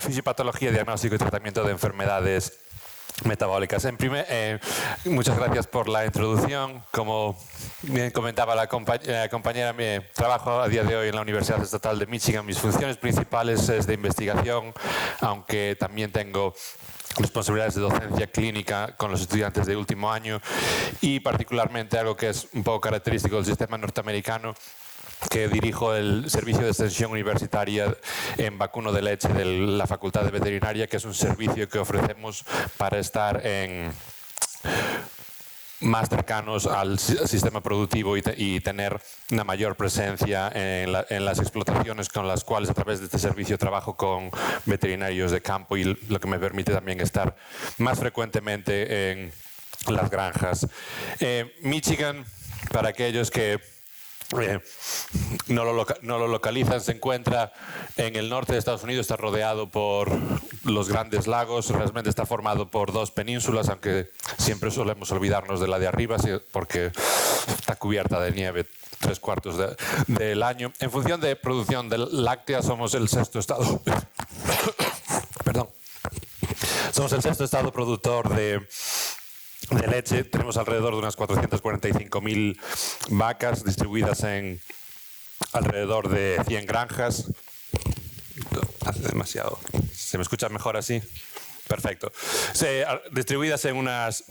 fisiopatología, diagnóstico y tratamiento de enfermedades metabólicas. Muchas gracias por la introducción. Como bien comentaba la compañera, mi trabajo a día de hoy en la Universidad Estatal de Michigan. Mis funciones principales es de investigación, aunque también tengo responsabilidades de docencia clínica con los estudiantes de último año y particularmente algo que es un poco característico del sistema norteamericano, que dirijo el servicio de extensión universitaria en vacuno de leche de la Facultad de Veterinaria, que es un servicio que ofrecemos para estar más cercanos al sistema productivo y tener una mayor presencia en las explotaciones con las cuales a través de este servicio trabajo con veterinarios de campo, y lo que me permite también estar más frecuentemente en las granjas. Michigan, para aquellos que no lo localizan, se encuentra en el norte de Estados Unidos, está rodeado por los Grandes Lagos, realmente está formado por dos penínsulas, aunque siempre solemos olvidarnos de la de arriba porque está cubierta de nieve 3/4 del año. En función de producción de láctea somos el sexto estado somos el sexto estado productor de leche. Tenemos alrededor de unas 445.000 vacas distribuidas en alrededor de 100 granjas. Hace demasiado. ¿Se me escucha mejor así? Perfecto. Distribuidas en unas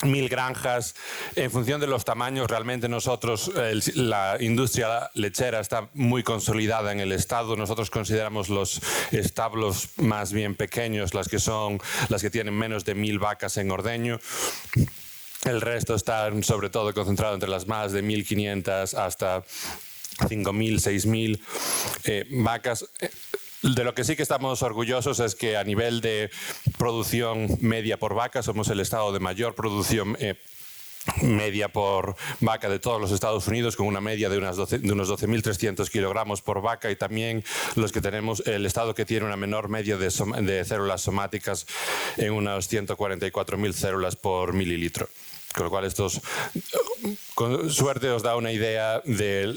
1.000 granjas. En función de los tamaños, realmente nosotros, la industria lechera está muy consolidada en el estado. Nosotros consideramos los establos más bien pequeños, las que tienen menos de 1.000 vacas en ordeño. El resto está sobre todo concentrado entre las más de 1.500 hasta 5.000, 6.000 vacas. De lo que sí que estamos orgullosos es que a nivel de producción media por vaca somos el estado de mayor producción media por vaca de todos los Estados Unidos, con una media de unos 12.300 kilogramos por vaca, y también los que tenemos el estado que tiene una menor media de células somáticas en unos 144.000 células por mililitro. Con lo cual, estos, con suerte, os da una idea de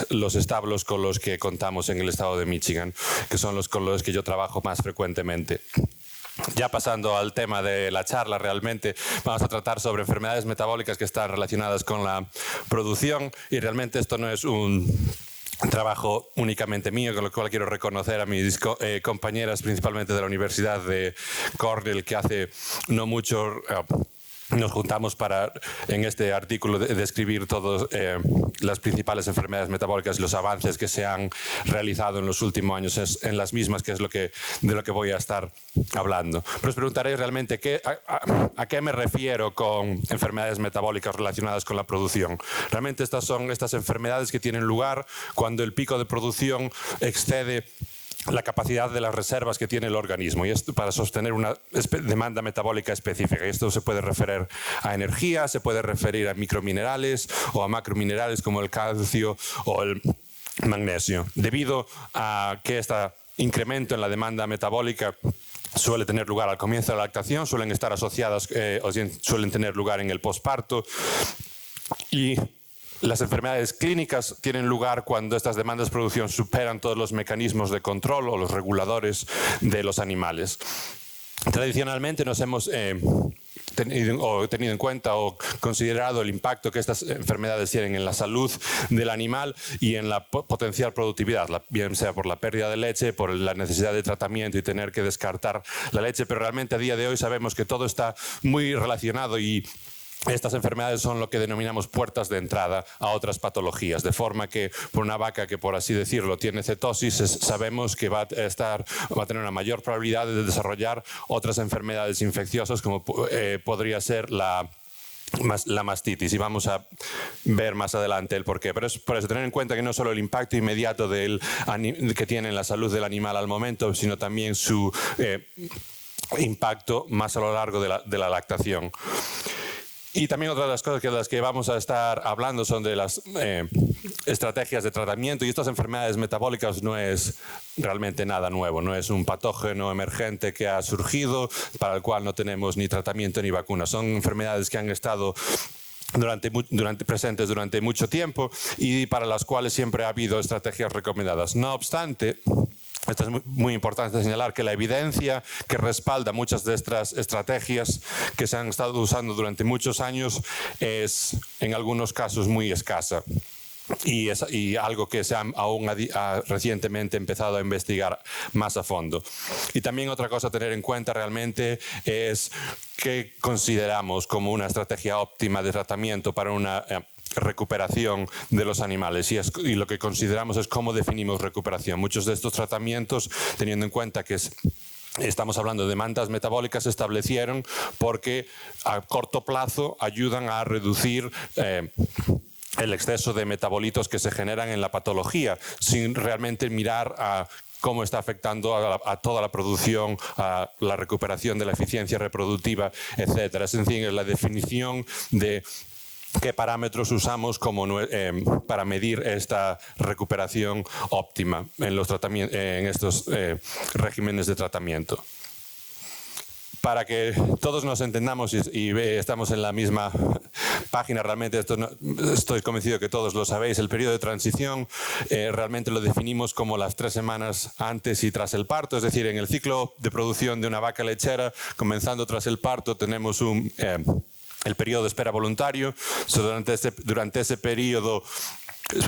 los establos con los que contamos en el estado de Michigan, que son los con los que yo trabajo más frecuentemente. Ya pasando al tema de la charla, realmente vamos a tratar sobre enfermedades metabólicas que están relacionadas con la producción, y realmente esto no es un trabajo únicamente mío, con lo cual quiero reconocer a mis compañeras, principalmente de la Universidad de Cornell, que hace no mucho nos juntamos para, en este artículo, describir todas las principales enfermedades metabólicas y los avances que se han realizado en los últimos años en las mismas, que es de lo que voy a estar hablando. Pero os preguntaréis realmente a qué me refiero con enfermedades metabólicas relacionadas con la producción. Realmente estas son estas enfermedades que tienen lugar cuando el pico de producción excede la capacidad de las reservas que tiene el organismo, y esto para sostener una demanda metabólica específica. Y esto se puede referir a energía, se puede referir a microminerales o a macrominerales como el calcio o el magnesio. Debido a que este incremento en la demanda metabólica suele tener lugar al comienzo de la lactación, suelen estar asociadas o suelen tener lugar en el posparto, y las enfermedades clínicas tienen lugar cuando estas demandas de producción superan todos los mecanismos de control o los reguladores de los animales. Tradicionalmente nos hemos tenido en cuenta o considerado el impacto que estas enfermedades tienen en la salud del animal y en la potencial productividad, bien sea por la pérdida de leche, por la necesidad de tratamiento y tener que descartar la leche, pero realmente a día de hoy sabemos que todo está muy relacionado, y estas enfermedades son lo que denominamos puertas de entrada a otras patologías, de forma que por una vaca que, por así decirlo, tiene cetosis, sabemos que va a tener una mayor probabilidad de desarrollar otras enfermedades infecciosas, como podría ser la mastitis, y vamos a ver más adelante el porqué. Pero es por eso tener en cuenta que no solo el impacto inmediato que tiene en la salud del animal al momento, sino también su impacto más a lo largo de la lactación. Y también otra de las cosas de las que vamos a estar hablando son de las estrategias de tratamiento, y estas enfermedades metabólicas no es realmente nada nuevo, no es un patógeno emergente que ha surgido para el cual no tenemos ni tratamiento ni vacuna. Son enfermedades que han estado presentes durante mucho tiempo y para las cuales siempre ha habido estrategias recomendadas. No obstante, esto es muy importante señalar, que la evidencia que respalda muchas de estas estrategias que se han estado usando durante muchos años es en algunos casos muy escasa. Y algo que se ha recientemente empezado a investigar más a fondo. Y también otra cosa a tener en cuenta realmente es qué consideramos como una estrategia óptima de tratamiento para una recuperación de los animales y lo que consideramos es cómo definimos recuperación. Muchos de estos tratamientos, teniendo en cuenta que estamos hablando de demandas metabólicas, se establecieron porque a corto plazo ayudan a reducir el exceso de metabolitos que se generan en la patología, sin realmente mirar a cómo está afectando a toda la producción, a la recuperación de la eficiencia reproductiva, etc. Es decir, la definición de qué parámetros usamos para medir esta recuperación óptima en estos regímenes de tratamiento. Para que todos nos entendamos y estamos en la misma página, realmente estoy convencido que todos lo sabéis, el periodo de transición realmente lo definimos como las 3 semanas antes y tras el parto, es decir, en el ciclo de producción de una vaca lechera, comenzando tras el parto, tenemos el periodo de espera voluntario. Durante ese periodo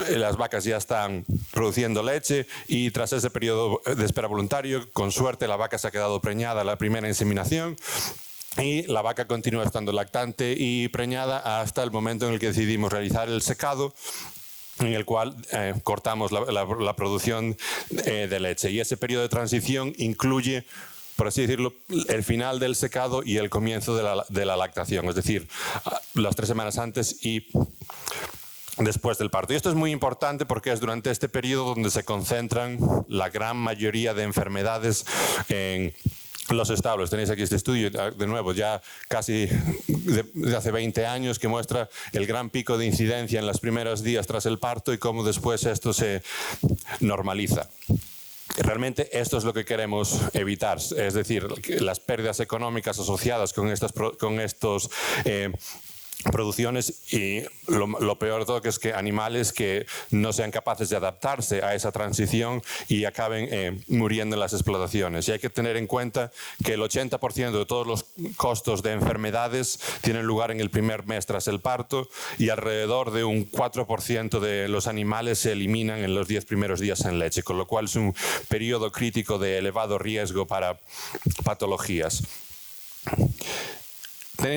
las vacas ya están produciendo leche y tras ese periodo de espera voluntario, con suerte, la vaca se ha quedado preñada a la primera inseminación y la vaca continúa estando lactante y preñada hasta el momento en el que decidimos realizar el secado, en el cual cortamos la producción de leche. Y ese periodo de transición incluye, por así decirlo, el final del secado y el comienzo de la lactación, es decir, las 3 semanas antes y después del parto. Y esto es muy importante porque es durante este periodo donde se concentran la gran mayoría de enfermedades en los establos. Tenéis aquí este estudio, de nuevo, ya casi de hace 20 años, que muestra el gran pico de incidencia en los primeros días tras el parto y cómo después esto se normaliza. Realmente esto es lo que queremos evitar, es decir, las pérdidas económicas asociadas con estos producciones y lo peor de todo que es que animales que no sean capaces de adaptarse a esa transición y acaben muriendo en las explotaciones. Y hay que tener en cuenta que el 80% de todos los costos de enfermedades tienen lugar en el primer mes tras el parto y alrededor de un 4% de los animales se eliminan en los 10 primeros días en leche, con lo cual es un periodo crítico de elevado riesgo para patologías.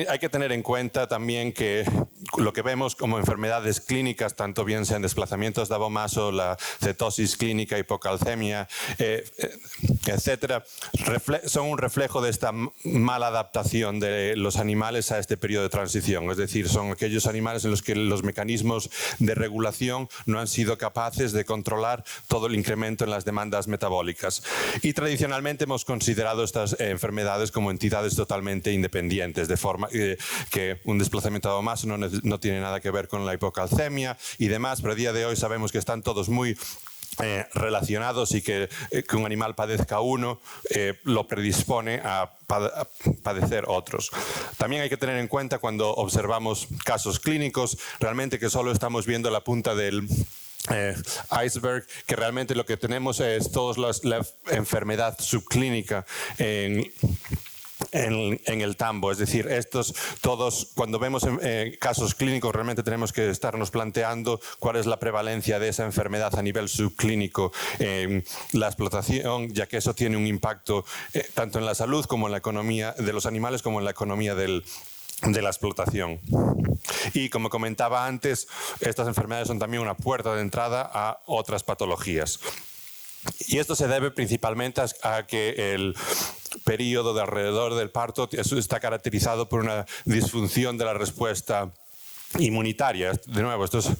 Hay que tener en cuenta también que lo que vemos como enfermedades clínicas, tanto bien sean desplazamientos de abomaso, la cetosis clínica, hipocalcemia, etcétera, son un reflejo de esta mala adaptación de los animales a este periodo de transición. Es decir, son aquellos animales en los que los mecanismos de regulación no han sido capaces de controlar todo el incremento en las demandas metabólicas. Y tradicionalmente hemos considerado estas enfermedades como entidades totalmente independientes, de forma que un desplazamiento de abomaso no tiene nada que ver con la hipocalcemia y demás, pero a día de hoy sabemos que están todos muy relacionados y que un animal padezca uno lo predispone a padecer otros. También hay que tener en cuenta cuando observamos casos clínicos, realmente que solo estamos viendo la punta del iceberg, que realmente lo que tenemos es toda la enfermedad subclínica en el tambo, es decir, cuando vemos casos clínicos realmente tenemos que estarnos planteando cuál es la prevalencia de esa enfermedad a nivel subclínico en la explotación, ya que eso tiene un impacto tanto en la salud como en la economía de los animales como en la economía de la explotación. Y como comentaba antes, estas enfermedades son también una puerta de entrada a otras patologías. Y esto se debe principalmente a que el periodo de alrededor del parto está caracterizado por una disfunción de la respuesta inmunitaria. De nuevo, estos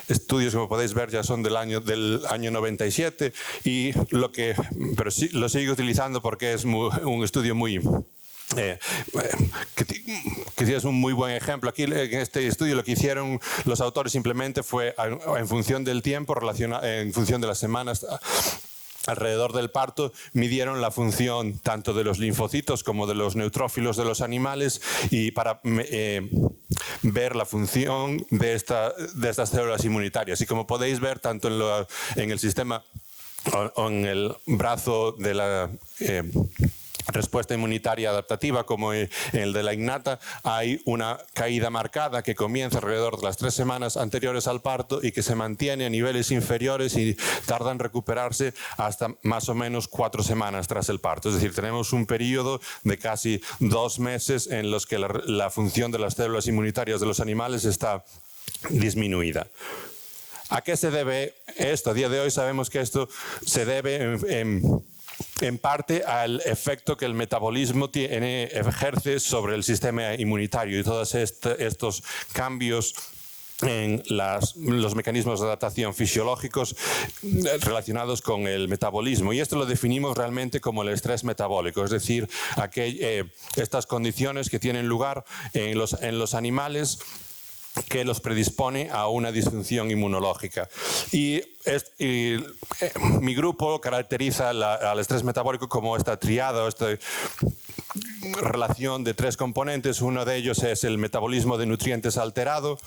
estudios, como podéis ver, ya son del año 97 pero sí lo sigo utilizando porque es un estudio que es un muy buen ejemplo. Aquí en este estudio lo que hicieron los autores simplemente fue, en función del tiempo, en función de las semanas alrededor del parto, midieron la función tanto de los linfocitos como de los neutrófilos de los animales y para ver la función de estas células inmunitarias. Y como podéis ver, tanto en el sistema o en el brazo de la respuesta inmunitaria adaptativa, como en el de la innata, hay una caída marcada que comienza alrededor de las 3 semanas anteriores al parto y que se mantiene a niveles inferiores y tarda en recuperarse hasta más o menos 4 semanas tras el parto. Es decir, tenemos un periodo de casi 2 meses en los que la función de las células inmunitarias de los animales está disminuida. ¿A qué se debe esto? A día de hoy sabemos que esto se debe en parte al efecto que el metabolismo ejerce sobre el sistema inmunitario y todos estos cambios en los mecanismos de adaptación fisiológicos relacionados con el metabolismo. Y esto lo definimos realmente como el estrés metabólico, es decir, estas condiciones que tienen lugar en los animales que los predispone a una disfunción inmunológica. Mi grupo caracteriza al estrés metabólico como esta triada, esta relación de 3 componentes. Uno de ellos es el metabolismo de nutrientes alterado.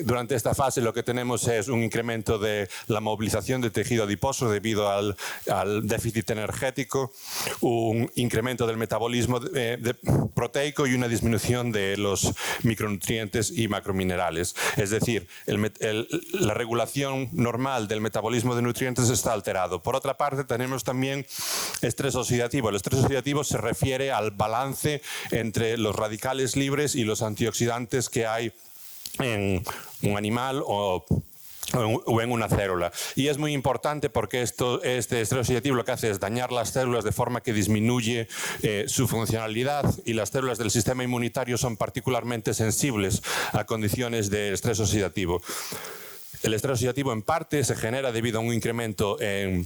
Durante esta fase lo que tenemos es un incremento de la movilización de tejido adiposo debido al déficit energético, un incremento del metabolismo proteico y una disminución de los micronutrientes y macrominerales. Es decir, la regulación normal del metabolismo de nutrientes está alterado. Por otra parte, tenemos también estrés oxidativo. El estrés oxidativo se refiere al balance entre los radicales libres y los antioxidantes que hay en un animal o en una célula. Y es muy importante porque este estrés oxidativo lo que hace es dañar las células de forma que disminuye su funcionalidad, y las células del sistema inmunitario son particularmente sensibles a condiciones de estrés oxidativo. El estrés oxidativo en parte se genera debido a un incremento en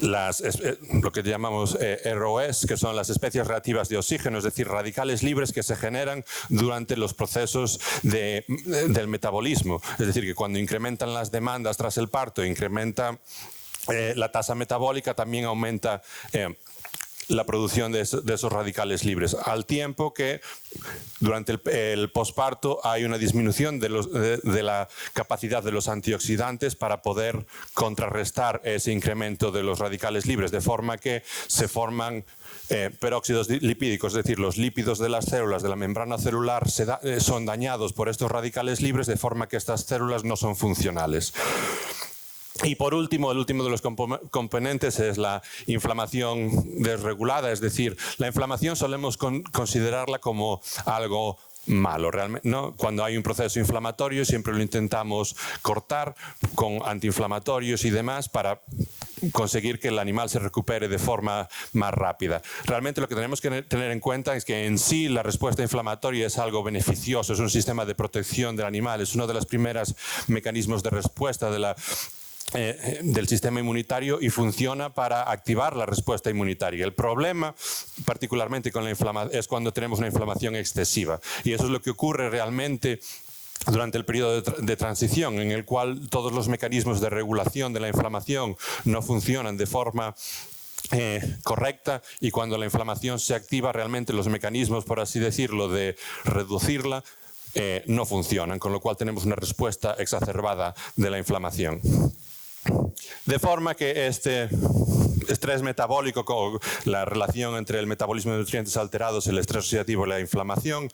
lo que llamamos ROS, que son las especies reactivas de oxígeno, es decir, radicales libres que se generan durante los procesos del metabolismo. Es decir, que cuando incrementan las demandas tras el parto, incrementa la tasa metabólica, también aumenta la producción de esos radicales libres, al tiempo que durante el posparto hay una disminución de la capacidad de los antioxidantes para poder contrarrestar ese incremento de los radicales libres, de forma que se forman peróxidos lipídicos, es decir, los lípidos de las células de la membrana celular son dañados por estos radicales libres, de forma que estas células no son funcionales. Y por último, el último de los componentes es la inflamación desregulada, es decir, la inflamación solemos considerarla como algo malo, realmente, ¿no? Cuando hay un proceso inflamatorio siempre lo intentamos cortar con antiinflamatorios y demás para conseguir que el animal se recupere de forma más rápida. Realmente lo que tenemos que tener en cuenta es que en sí la respuesta inflamatoria es algo beneficioso, es un sistema de protección del animal, es uno de los primeros mecanismos de respuesta del sistema inmunitario y funciona para activar la respuesta inmunitaria. El problema, particularmente con la inflamación, es cuando tenemos una inflamación excesiva, y eso es lo que ocurre realmente durante el periodo de transición, en el cual todos los mecanismos de regulación de la inflamación no funcionan de forma correcta, y cuando la inflamación se activa, realmente los mecanismos, por así decirlo, de reducirla no funcionan, con lo cual tenemos una respuesta exacerbada de la inflamación. De forma que este estrés metabólico, con la relación entre el metabolismo de nutrientes alterados, el estrés oxidativo y la inflamación,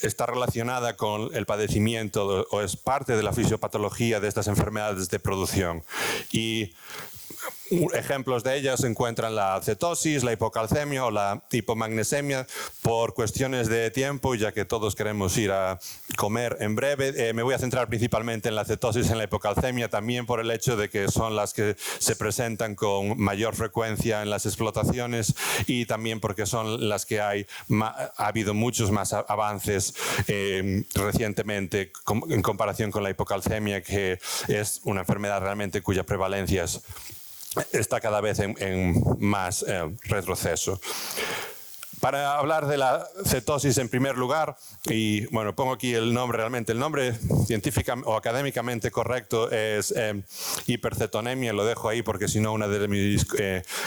está relacionada con el padecimiento o es parte de la fisiopatología de estas enfermedades de producción. Y ejemplos de ellas se encuentran la cetosis, la hipocalcemia o la hipomagnesemia. Por cuestiones de tiempo, ya que todos queremos ir a comer en breve, me voy a centrar principalmente en la cetosis y en la hipocalcemia, también por el hecho de que son las que se presentan con mayor frecuencia en las explotaciones, y también porque son las que ha habido muchos más avances recientemente en comparación con la hipocalcemia, que es una enfermedad realmente cuya prevalencia está cada vez en más retroceso. Para hablar de la cetosis en primer lugar, y bueno, pongo aquí el nombre realmente, el nombre científico o académicamente correcto es hipercetonemia, lo dejo ahí porque si no una de mis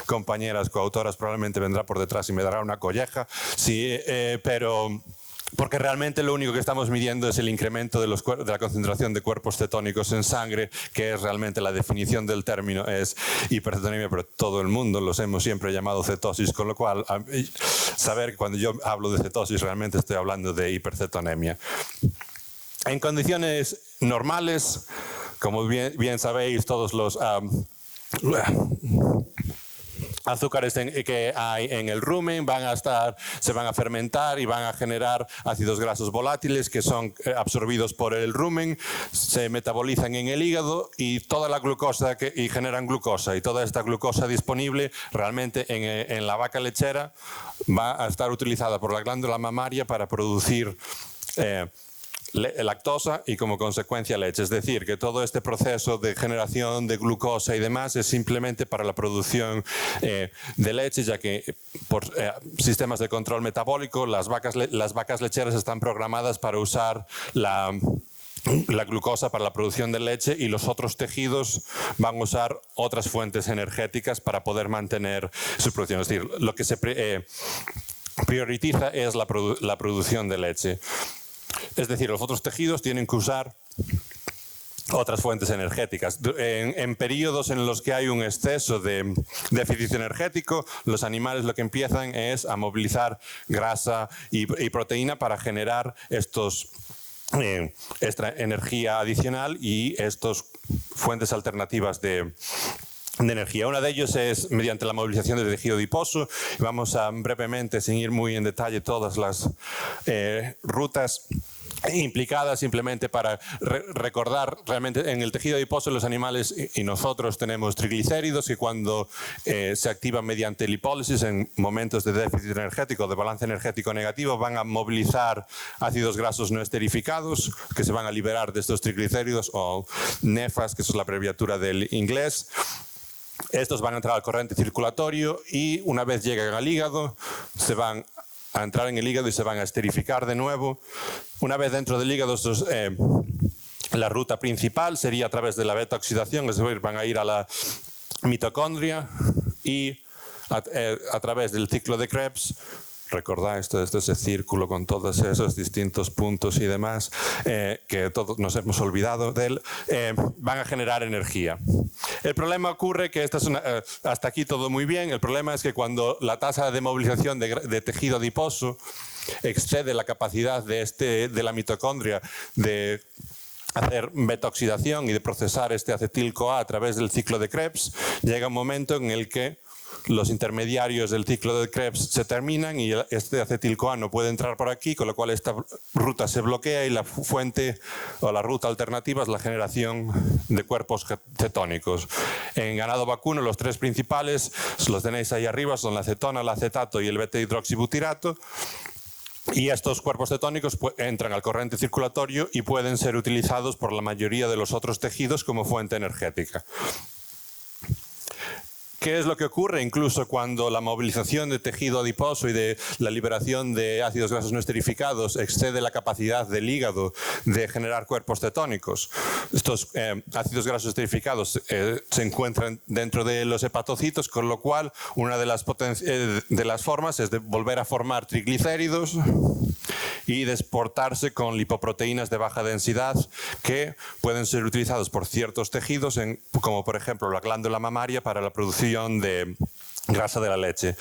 compañeras coautoras probablemente vendrá por detrás y me dará una colleja, sí, pero porque realmente lo único que estamos midiendo es el incremento de la concentración de cuerpos cetónicos en sangre, que es realmente la definición del término, es hipercetonemia, pero todo el mundo los hemos siempre llamado cetosis, con lo cual saber que cuando yo hablo de cetosis realmente estoy hablando de hipercetonemia. En condiciones normales, como bien sabéis, todos los azúcares que hay en el rumen se van a fermentar y van a generar ácidos grasos volátiles que son absorbidos por el rumen, se metabolizan en el hígado y toda la glucosa y generan glucosa, y toda esta glucosa disponible realmente en la vaca lechera va a estar utilizada por la glándula mamaria para producir lactosa y como consecuencia leche. Es decir, que todo este proceso de generación de glucosa y demás es simplemente para la producción de leche, ya que por sistemas de control metabólico las vacas lecheras están programadas para usar la glucosa para la producción de leche, y los otros tejidos van a usar otras fuentes energéticas para poder mantener su producción. Es decir, lo que se prioriza es la producción de leche. Es decir, los otros tejidos tienen que usar otras fuentes energéticas. En periodos en los que hay un exceso de déficit energético, los animales lo que empiezan es a movilizar grasa y proteína para generar esta energía adicional y estas fuentes alternativas de energía. Una de ellos es mediante la movilización del tejido adiposo. Vamos a brevemente, sin ir muy en detalle, todas las rutas implicadas, simplemente para recordar realmente en el tejido adiposo los animales y nosotros tenemos triglicéridos que cuando se activan mediante lipólisis en momentos de déficit energético, de balance energético negativo, van a movilizar ácidos grasos no esterificados que se van a liberar de estos triglicéridos, o nefas, que es la abreviatura del inglés. Estos van a entrar al corriente circulatorio y una vez llegan al hígado se van a entrar en el hígado y se van a esterificar de nuevo. Una vez dentro del hígado, la ruta principal sería a través de la beta-oxidación, es decir, van a ir a la mitocondria y a través del ciclo de Krebs. Recordad esto es ese círculo con todos esos distintos puntos y demás, que todos nos hemos olvidado de él, van a generar energía. El problema ocurre que hasta aquí todo muy bien. El problema es que cuando la tasa de movilización de tejido adiposo excede la capacidad de la mitocondria de hacer beta-oxidación y de procesar este acetil-CoA a través del ciclo de Krebs, llega un momento en el que los intermediarios del ciclo de Krebs se terminan y este acetil-CoA no puede entrar por aquí, con lo cual esta ruta se bloquea y la fuente o la ruta alternativa es la generación de cuerpos cetónicos. En ganado vacuno los tres principales los tenéis ahí arriba, son la acetona, el acetato y el beta-hidroxibutirato. Y estos cuerpos cetónicos entran al corriente circulatorio y pueden ser utilizados por la mayoría de los otros tejidos como fuente energética. ¿Qué es lo que ocurre incluso cuando la movilización de tejido adiposo y de la liberación de ácidos grasos no esterificados excede la capacidad del hígado de generar cuerpos cetónicos? Estos ácidos grasos esterificados se encuentran dentro de los hepatocitos, con lo cual una de las formas es de volver a formar triglicéridos y de exportarse con lipoproteínas de baja densidad que pueden ser utilizados por ciertos tejidos, como por ejemplo la glándula mamaria, para la producción de grasa de la leche.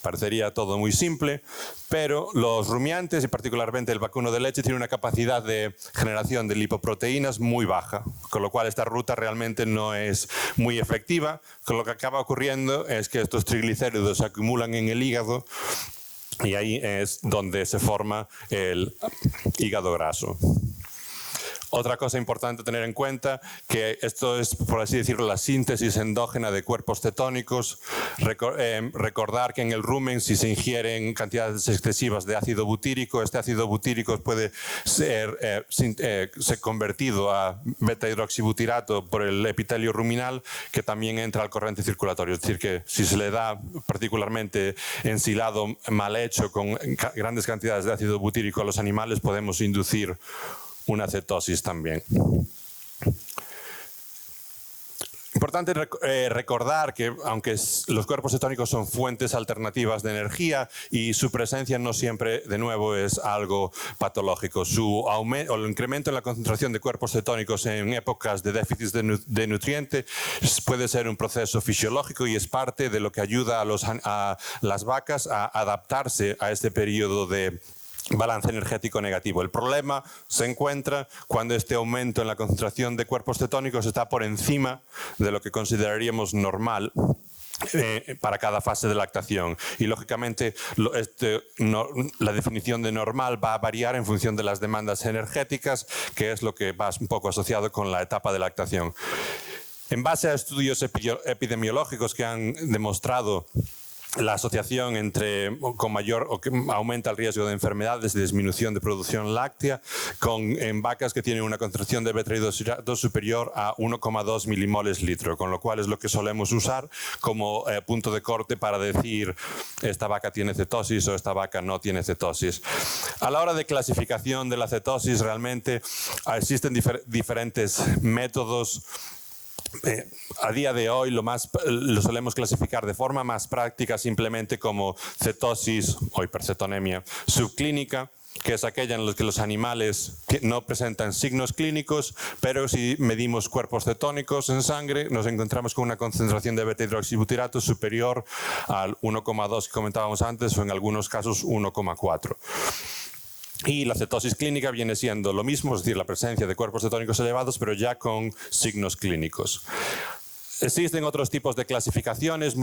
Parecería todo muy simple, pero los rumiantes y particularmente el vacuno de leche tiene una capacidad de generación de lipoproteínas muy baja, con lo cual esta ruta realmente no es muy efectiva. Con lo que acaba ocurriendo es que estos triglicéridos se acumulan en el hígado y ahí es donde se forma el hígado graso. Otra cosa importante a tener en cuenta, que esto es, por así decirlo, la síntesis endógena de cuerpos cetónicos. Recordar que en el rumen, si se ingieren cantidades excesivas de ácido butírico, este ácido butírico puede ser convertido a beta-hidroxibutirato por el epitelio ruminal, que también entra al corriente circulatorio. Es decir, que si se le da particularmente ensilado mal hecho con grandes cantidades de ácido butírico a los animales, podemos inducir una cetosis también. Importante recordar que, aunque los cuerpos cetónicos son fuentes alternativas de energía y su presencia no siempre, de nuevo, es algo patológico. Su aumento o el incremento en la concentración de cuerpos cetónicos en épocas de déficit de nutrientes puede ser un proceso fisiológico y es parte de lo que ayuda a las vacas a adaptarse a este periodo de balance energético negativo. El problema se encuentra cuando este aumento en la concentración de cuerpos cetónicos está por encima de lo que consideraríamos normal para cada fase de lactación. Y lógicamente la definición de normal va a variar en función de las demandas energéticas, que es lo que va un poco asociado con la etapa de lactación. En base a estudios epidemiológicos que han demostrado la asociación entre con mayor o que aumenta el riesgo de enfermedades y disminución de producción láctea en vacas que tienen una concentración de beta-hidroxidato superior a 1,2 milimoles litro, con lo cual es lo que solemos usar como punto de corte para decir esta vaca tiene cetosis o esta vaca no tiene cetosis. A la hora de clasificación de la cetosis realmente existen diferentes métodos. A día de hoy lo solemos clasificar de forma más práctica simplemente como cetosis o hipercetonemia subclínica, que es aquella en la que los animales no presentan signos clínicos, pero si medimos cuerpos cetónicos en sangre nos encontramos con una concentración de beta-hidroxibutirato superior al 1,2 que comentábamos antes o en algunos casos 1,4. Y la cetosis clínica viene siendo lo mismo, es decir, la presencia de cuerpos cetónicos elevados, pero ya con signos clínicos. Existen otros tipos de clasificaciones,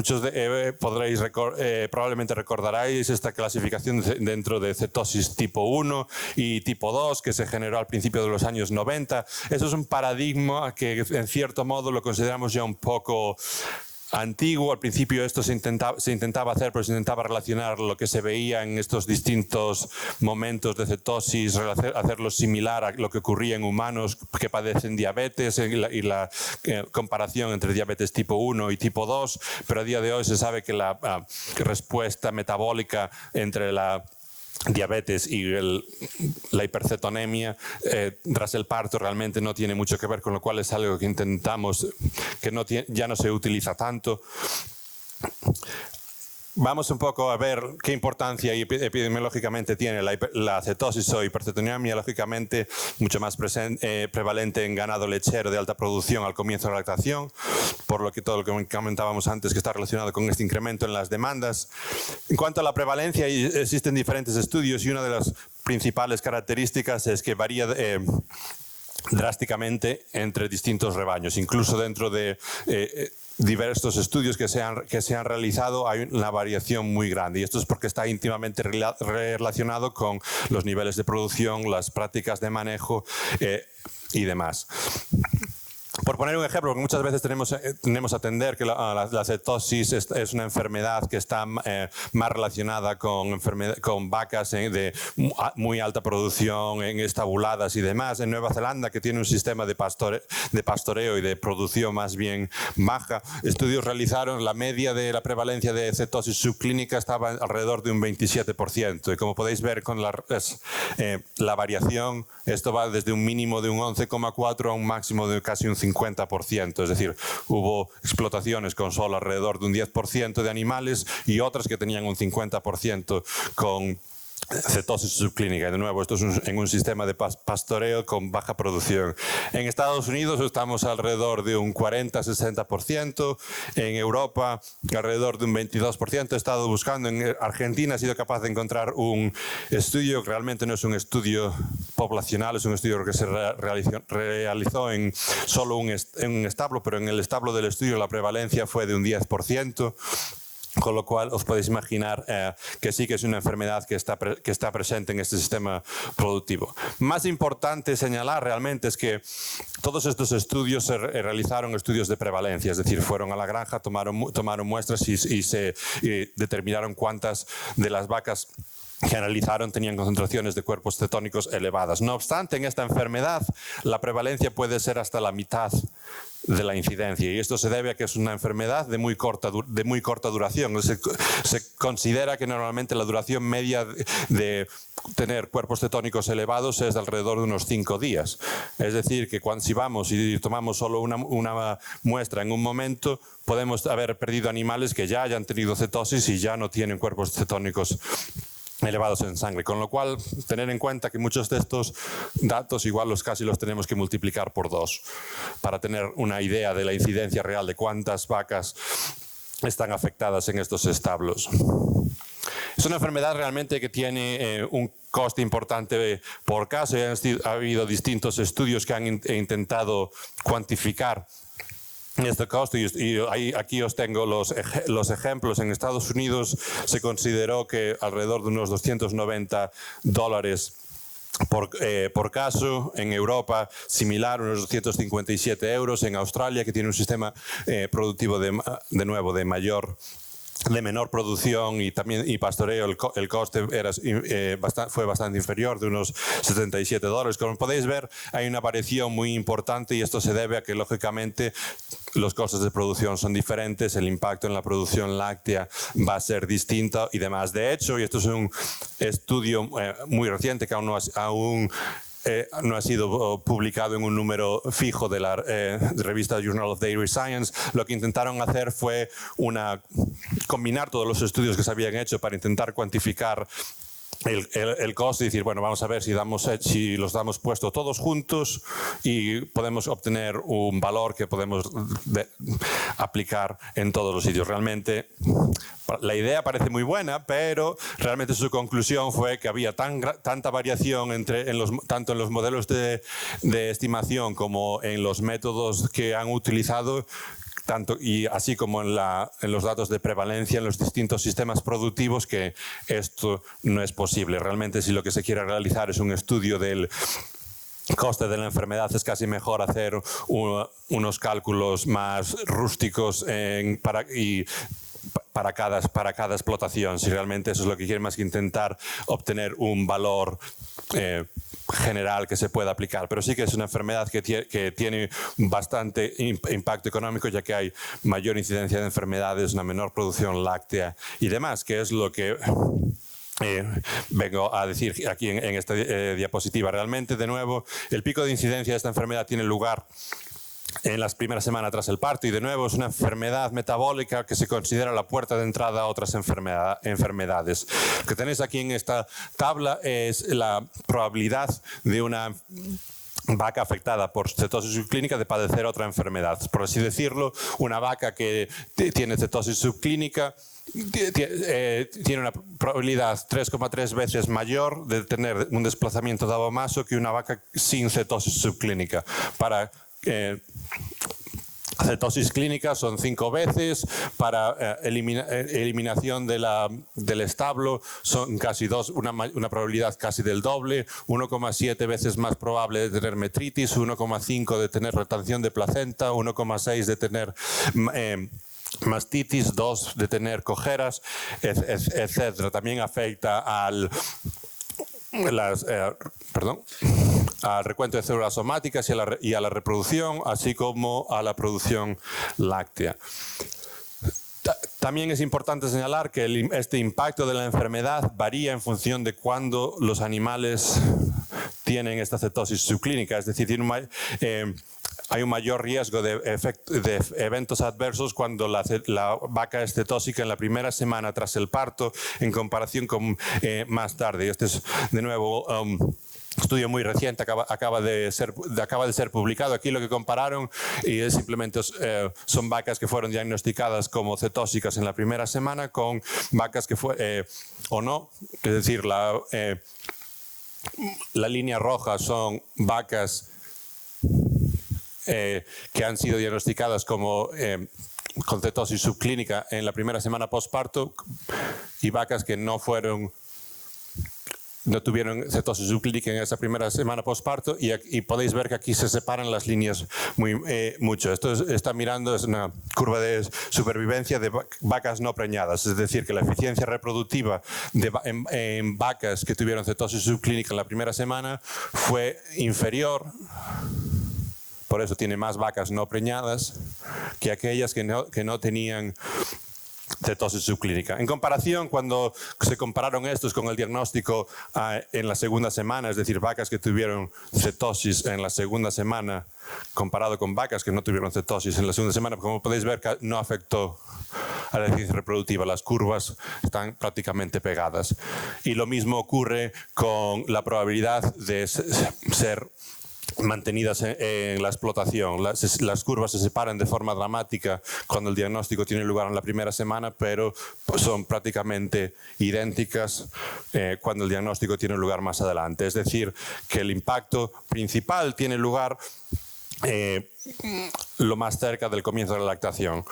probablemente recordaréis esta clasificación dentro de cetosis tipo 1 y tipo 2 que se generó al principio de los años 90. Eso es un paradigma que en cierto modo lo consideramos ya un poco antiguo. Al principio esto se intentaba hacer, pero se intentaba relacionar lo que se veía en estos distintos momentos de cetosis, hacerlo similar a lo que ocurría en humanos que padecen diabetes y la comparación entre diabetes tipo 1 y tipo 2, pero a día de hoy se sabe que la respuesta metabólica entre la diabetes y la hipercetonemia tras el parto realmente no tiene mucho que ver, con lo cual es algo que intentamos, que ya no se utiliza tanto. Vamos un poco a ver qué importancia epidemiológicamente tiene la cetosis o hipercetonemia, lógicamente mucho más prevalente en ganado lechero de alta producción al comienzo de la lactación, por lo que todo lo que comentábamos antes que está relacionado con este incremento en las demandas. En cuanto a la prevalencia, existen diferentes estudios y una de las principales características es que varía drásticamente entre distintos rebaños, incluso dentro de diversos estudios que se han realizado hay una variación muy grande, y esto es porque está íntimamente relacionado con los niveles de producción, las prácticas de manejo y demás. Por poner un ejemplo, porque muchas veces tenemos a atender que la cetosis es una enfermedad que está más relacionada con vacas de muy alta producción, en estabuladas y demás. En Nueva Zelanda, que tiene un sistema de pastoreo y de producción más bien baja, estudios realizaron, la media de la prevalencia de cetosis subclínica estaba alrededor de un 27%. Y como podéis ver con la variación, esto va desde un mínimo de un 11,4 a un máximo de casi un 50%, es decir, hubo explotaciones con solo alrededor de un 10% de animales y otras que tenían un 50% con cetosis subclínica. De nuevo, esto es en un sistema de pastoreo con baja producción. En Estados Unidos estamos alrededor de un 40-60%, en Europa alrededor de un 22%. He estado buscando, en Argentina he sido capaz de encontrar un estudio que realmente no es un estudio poblacional, es un estudio que se realizó en solo un establo, pero en el establo del estudio la prevalencia fue de un 10%. Con lo cual os podéis imaginar que sí que es una enfermedad que está presente en este sistema productivo. Más importante señalar realmente es que todos estos estudios se realizaron estudios de prevalencia, es decir, fueron a la granja, tomaron muestras y determinaron cuántas de las vacas que analizaron tenían concentraciones de cuerpos cetónicos elevadas. No obstante, en esta enfermedad la prevalencia puede ser hasta la mitad de la incidencia. Y esto se debe a que es una enfermedad de muy corta duración. Se considera que normalmente la duración media de tener cuerpos cetónicos elevados es de alrededor de unos 5 días. Es decir, que si vamos y tomamos solo una muestra en un momento, podemos haber perdido animales que ya hayan tenido cetosis y ya no tienen cuerpos cetónicos elevados en sangre, con lo cual tener en cuenta que muchos de estos datos igual casi los tenemos que multiplicar por 2 para tener una idea de la incidencia real de cuántas vacas están afectadas en estos establos. Es una enfermedad realmente que tiene un coste importante por caso. Ha habido distintos estudios que han intentado cuantificar este costo, y aquí os tengo los ejemplos. En Estados Unidos se consideró que alrededor de unos $290 por caso. En Europa, similar, unos 257 euros. En Australia, que tiene un sistema productivo de menor producción y pastoreo, el coste fue bastante inferior, de unos $77. Como podéis ver, hay una variación muy importante, y esto se debe a que, lógicamente, los costes de producción son diferentes, el impacto en la producción láctea va a ser distinto y demás. De hecho, y esto es un estudio muy reciente que aún no ha sido publicado en un número fijo de la revista Journal of Dairy Science, lo que intentaron hacer fue combinar todos los estudios que se habían hecho para intentar cuantificar el coste y decir, bueno, vamos a ver si los damos puesto todos juntos y podemos obtener un valor que podemos aplicar en todos los sitios. Realmente la idea parece muy buena, pero realmente su conclusión fue que había tanta variación tanto en los modelos de estimación como en los métodos que han utilizado, y así como en los datos de prevalencia en los distintos sistemas productivos, que esto no es posible. Realmente, si lo que se quiere realizar es un estudio del coste de la enfermedad, es casi mejor hacer unos cálculos más rústicos para cada explotación, si realmente eso es lo que quiere, más que intentar obtener un valor general que se pueda aplicar. Pero sí que es una enfermedad que tiene bastante impacto económico, ya que hay mayor incidencia de enfermedades, una menor producción láctea y demás, que es lo que vengo a decir aquí en esta diapositiva. Realmente, de nuevo, el pico de incidencia de esta enfermedad tiene lugar en las primeras semanas tras el parto, y de nuevo es una enfermedad metabólica que se considera la puerta de entrada a otras enfermedades. Lo que tenéis aquí en esta tabla es la probabilidad de una vaca afectada por cetosis subclínica de padecer otra enfermedad. Por así decirlo, una vaca que tiene cetosis subclínica tiene una probabilidad 3,3 veces mayor de tener un desplazamiento de abomaso que una vaca sin cetosis subclínica. Para cetosis clínica son 5 veces, para eliminación del establo son casi una probabilidad casi del doble, 1,7 veces más probable de tener metritis, 1,5 de tener retención de placenta, 1,6 de tener mastitis, 2 de tener cojeras, etc. También afecta al recuento de células somáticas y a la reproducción, así como a la producción láctea. También es importante señalar que este impacto de la enfermedad varía en función de cuándo los animales tienen esta cetosis subclínica, es decir, hay un mayor riesgo de eventos adversos cuando la vaca es cetósica en la primera semana tras el parto en comparación con más tarde. Este es, de nuevo, estudio muy reciente, acaba de ser publicado. Aquí lo que compararon y es simplemente son vacas que fueron diagnosticadas como cetósicas en la primera semana con vacas que o no. Es decir, la línea roja son vacas que han sido diagnosticadas como con cetosis subclínica en la primera semana postparto, y vacas que no tuvieron cetosis subclínica en esa primera semana postparto, y podéis ver que aquí se separan las líneas mucho. Esto está mirando, es una curva de supervivencia de vacas no preñadas, es decir, que la eficiencia reproductiva en vacas que tuvieron cetosis subclínica en la primera semana fue inferior, por eso tiene más vacas no preñadas que aquellas que no tenían cetosis subclínica. En comparación, cuando se compararon estos con el diagnóstico en la segunda semana, es decir, vacas que tuvieron cetosis en la segunda semana comparado con vacas que no tuvieron cetosis en la segunda semana, como podéis ver, no afectó a la eficiencia reproductiva. Las curvas están prácticamente pegadas. Y lo mismo ocurre con la probabilidad de ser mantenidas en la explotación. Las curvas se separan de forma dramática cuando el diagnóstico tiene lugar en la primera semana, pero son prácticamente idénticas cuando el diagnóstico tiene lugar más adelante. Es decir, que el impacto principal tiene lugar lo más cerca del comienzo de la lactación.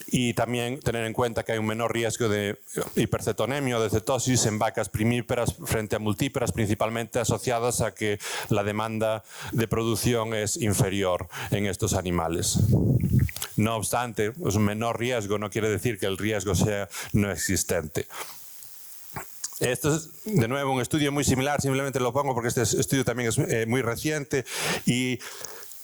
Y también tener en cuenta que hay un menor riesgo de hipercetonemia o de cetosis en vacas primíparas frente a multíparas, principalmente asociadas a que la demanda de producción es inferior en estos animales. No obstante, es un menor riesgo, no quiere decir que el riesgo sea no existente. Esto es, de nuevo, un estudio muy similar, simplemente lo pongo porque este estudio también es muy reciente y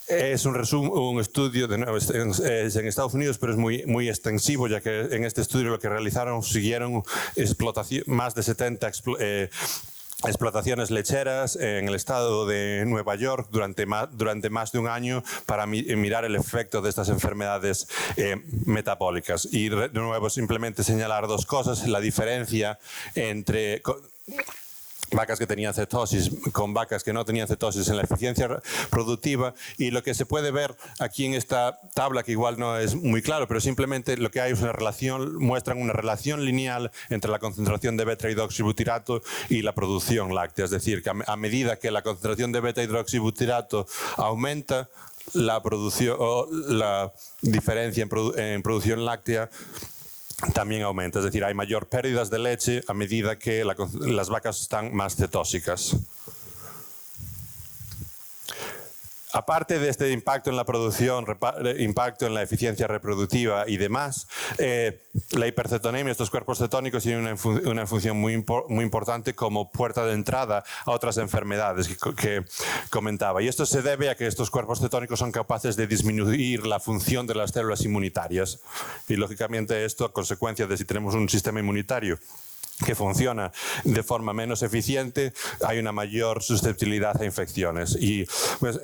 es un estudio, de nuevo, es en Estados Unidos, pero es muy extensivo, ya que en este estudio lo que realizaron, siguieron más de 70 explotaciones lecheras en el estado de Nueva York durante más de un año para mirar el efecto de estas enfermedades metabólicas. Y de nuevo, simplemente señalar dos cosas: la diferencia entre vacas que tenían cetosis con vacas que no tenían cetosis en la eficiencia productiva, y lo que se puede ver aquí en esta tabla, que igual no es muy claro, pero simplemente lo que hay es una relación, muestran una relación lineal entre la concentración de beta-hidroxibutirato y la producción láctea. Es decir, que a medida que la concentración de beta-hidroxibutirato aumenta, la producción o la diferencia en producción láctea también aumenta, es decir, hay mayor pérdidas de leche a medida que las vacas están más cetósicas. Aparte de este impacto en la producción, impacto en la eficiencia reproductiva y demás, la hipercetonemia, estos cuerpos cetónicos, tienen una función muy importante como puerta de entrada a otras enfermedades que comentaba. Y esto se debe a que estos cuerpos cetónicos son capaces de disminuir la función de las células inmunitarias. Y lógicamente esto a consecuencia de si tenemos un sistema inmunitario que funciona de forma menos eficiente, hay una mayor susceptibilidad a infecciones. Y pues,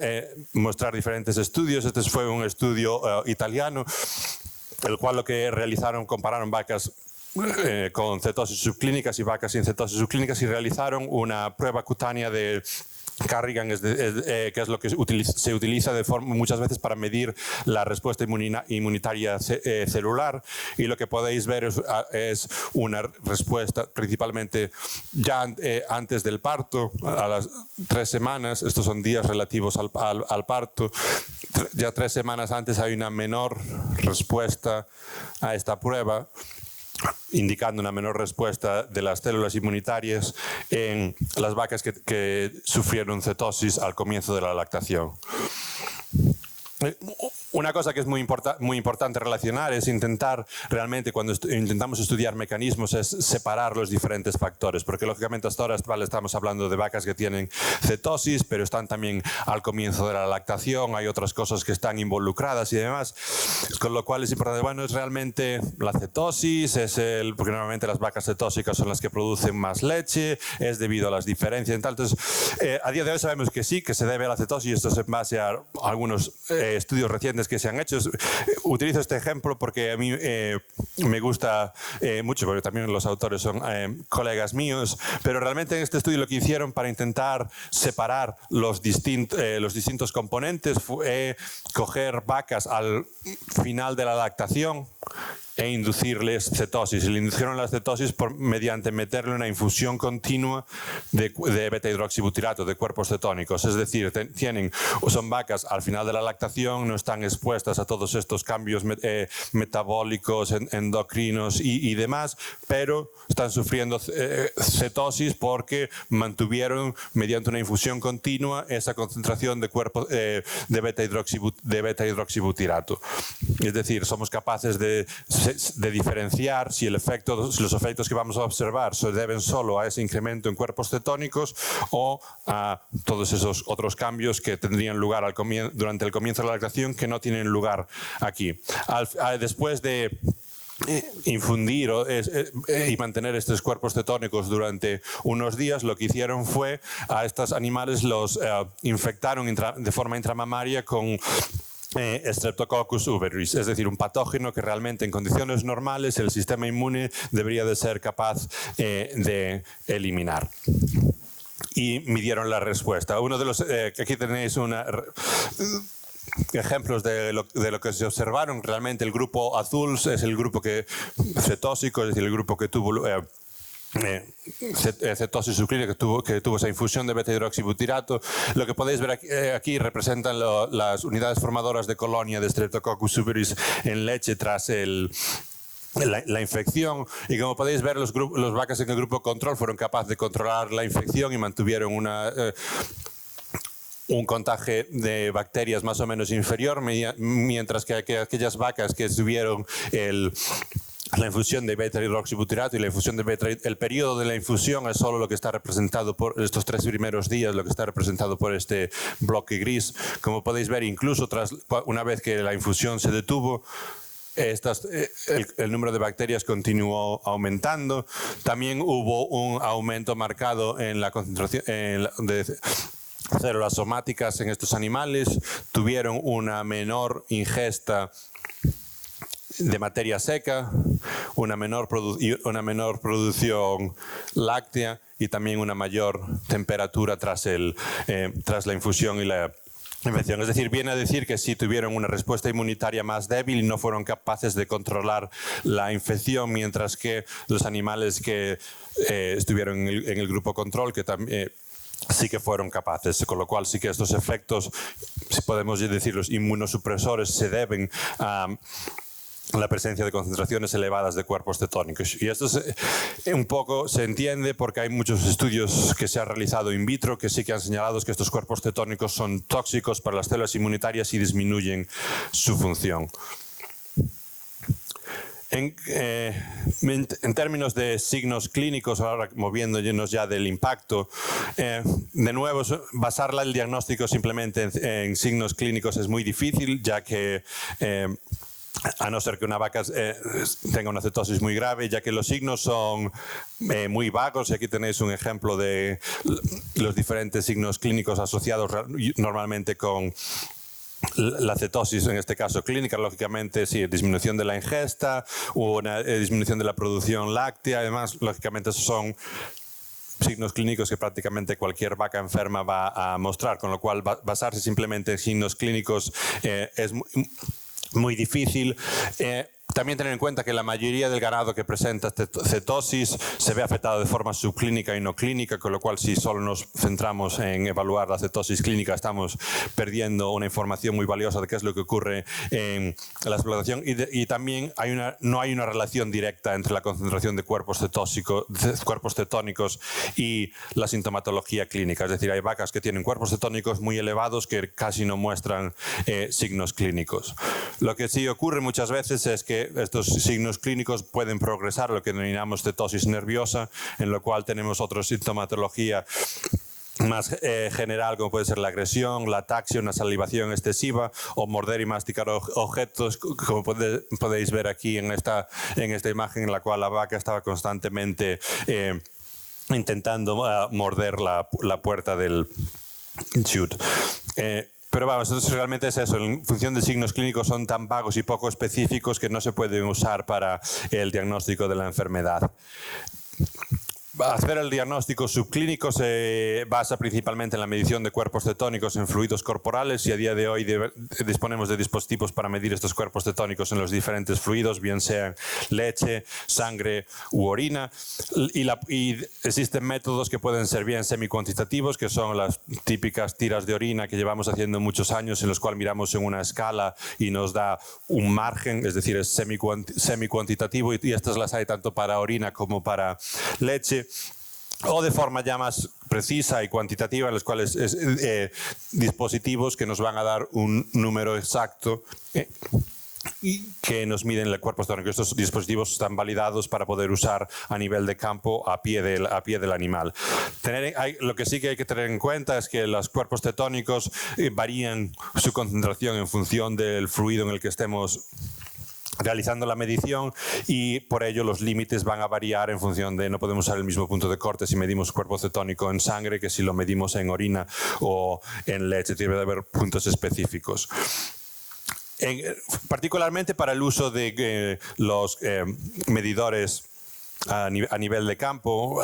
mostrar diferentes estudios. Este fue un estudio italiano, el cual lo que realizaron, compararon vacas con cetosis subclínicas y vacas sin cetosis subclínicas, y realizaron una prueba cutánea de Carrigan, que es lo que se utiliza muchas veces para medir la respuesta inmunitaria celular, y lo que podéis ver es una respuesta principalmente ya antes del parto, a las 3 semanas, estos son días relativos al parto, ya 3 semanas antes hay una menor respuesta a esta prueba, indicando una menor respuesta de las células inmunitarias en las vacas que sufrieron cetosis al comienzo de la lactación. Una cosa que es muy importante relacionar es intentar realmente, cuando intentamos estudiar mecanismos, es separar los diferentes factores, porque lógicamente hasta ahora estamos hablando de vacas que tienen cetosis, pero están también al comienzo de la lactación, hay otras cosas que están involucradas y demás, con lo cual es importante, bueno, es realmente la cetosis, porque normalmente las vacas cetósicas son las que producen más leche, es debido a las diferencias y tal. Entonces, a día de hoy sabemos que sí, que se debe a la cetosis, y esto es en base a algunos estudios recientes que se han hecho. Utilizo este ejemplo porque a mí me gusta mucho, porque también los autores son colegas míos, pero realmente en este estudio lo que hicieron para intentar separar los distintos componentes fue coger vacas al final de la lactación e inducirles cetosis. Y le indujeron la cetosis mediante meterle una infusión continua de beta-hidroxibutirato, de cuerpos cetónicos. Es decir, son vacas al final de la lactación, no están expuestas a todos estos cambios metabólicos, endocrinos y demás, pero están sufriendo cetosis porque mantuvieron mediante una infusión continua esa concentración de beta-hidroxibutirato. Es decir, somos capaces de de diferenciar si los efectos que vamos a observar se deben solo a ese incremento en cuerpos cetónicos o a todos esos otros cambios que tendrían lugar durante el comienzo de la lactación que no tienen lugar aquí. Después de infundir y mantener estos cuerpos cetónicos durante unos días, lo que hicieron fue a estos animales los infectaron de forma intramamaria con Streptococcus uberis, es decir, un patógeno que realmente en condiciones normales el sistema inmune debería de ser capaz de eliminar. Y midieron la respuesta. Uno de los aquí tenéis ejemplos de lo que se observaron. Realmente el grupo azul es el grupo cetósico, es decir, el grupo que tuvo cetosis subclínica, que tuvo esa infusión de beta-hidroxibutirato. Lo que podéis ver aquí representan las unidades formadoras de colonia de Streptococcus uberis en leche tras la infección, y como podéis ver los vacas en el grupo control fueron capaces de controlar la infección y mantuvieron un contagio de bacterias más o menos inferior, mientras que aquellas vacas que tuvieron la infusión de beta-hidroxibutirato y la infusión de el periodo de la infusión es solo lo que está representado por estos 3 primeros días, lo que está representado por este bloque gris. Como podéis ver, incluso una vez que la infusión se detuvo, el número de bacterias continuó aumentando. También hubo un aumento marcado en la concentración de células somáticas en estos animales, tuvieron una menor ingesta de materia seca, una menor producción láctea y también una mayor temperatura tras la infusión y la infección. Es decir, viene a decir que sí tuvieron una respuesta inmunitaria más débil y no fueron capaces de controlar la infección, mientras que los animales que estuvieron en el grupo control, que también sí que fueron capaces, con lo cual sí que estos efectos, si podemos decir los inmunosupresores, se deben a la presencia de concentraciones elevadas de cuerpos cetónicos. Y esto un poco se entiende porque hay muchos estudios que se han realizado in vitro que sí que han señalado que estos cuerpos cetónicos son tóxicos para las células inmunitarias y disminuyen su función. En términos de signos clínicos, ahora moviéndonos ya del impacto, de nuevo, basar el diagnóstico simplemente en signos clínicos es muy difícil, ya que a no ser que una vaca tenga una cetosis muy grave, ya que los signos son muy vagos. Y aquí tenéis un ejemplo de los diferentes signos clínicos asociados normalmente con la cetosis, en este caso clínica. Lógicamente, sí, disminución de la ingesta, una disminución de la producción láctea. Además, lógicamente, esos son signos clínicos que prácticamente cualquier vaca enferma va a mostrar, con lo cual basarse simplemente en signos clínicos es muy difícil. También tener en cuenta que la mayoría del ganado que presenta cetosis se ve afectado de forma subclínica y no clínica, con lo cual si solo nos centramos en evaluar la cetosis clínica estamos perdiendo una información muy valiosa de qué es lo que ocurre en la explotación. Y también no hay una relación directa entre la concentración de cuerpos cetónicos y la sintomatología clínica. Es decir, hay vacas que tienen cuerpos cetónicos muy elevados que casi no muestran signos clínicos. Lo que sí ocurre muchas veces es que estos signos clínicos pueden progresar a lo que denominamos cetosis nerviosa, en lo cual tenemos otra sintomatología más general, como puede ser la agresión, la ataxia, una salivación excesiva o morder y masticar objetos, como podéis ver aquí en esta imagen, en la cual la vaca estaba constantemente intentando morder la puerta del chute. Pero vamos, entonces realmente es eso. En función de signos clínicos son tan vagos y poco específicos que no se pueden usar para el diagnóstico de la enfermedad. Hacer el diagnóstico subclínico se basa principalmente en la medición de cuerpos cetónicos en fluidos corporales, y a día de hoy disponemos de dispositivos para medir estos cuerpos cetónicos en los diferentes fluidos, bien sean leche, sangre u orina. Y existen métodos que pueden ser bien semicuantitativos, que son las típicas tiras de orina que llevamos haciendo muchos años, en los cuales miramos en una escala y nos da un margen, es decir, es semicuantitativo, y estas las hay tanto para orina como para leche. O de forma ya más precisa y cuantitativa, en los cuales dispositivos que nos van a dar un número exacto que nos miden el cuerpo cetónico. Estos dispositivos están validados para poder usar a nivel de campo a pie del animal. Lo que sí que hay que tener en cuenta es que los cuerpos cetónicos varían su concentración en función del fluido en el que estemos realizando la medición, y por ello los límites van a variar en función de, no podemos usar el mismo punto de corte si medimos cuerpo cetónico en sangre que si lo medimos en orina o en leche. Tiene que haber puntos específicos. Particularmente para el uso de los medidores a nivel de campo,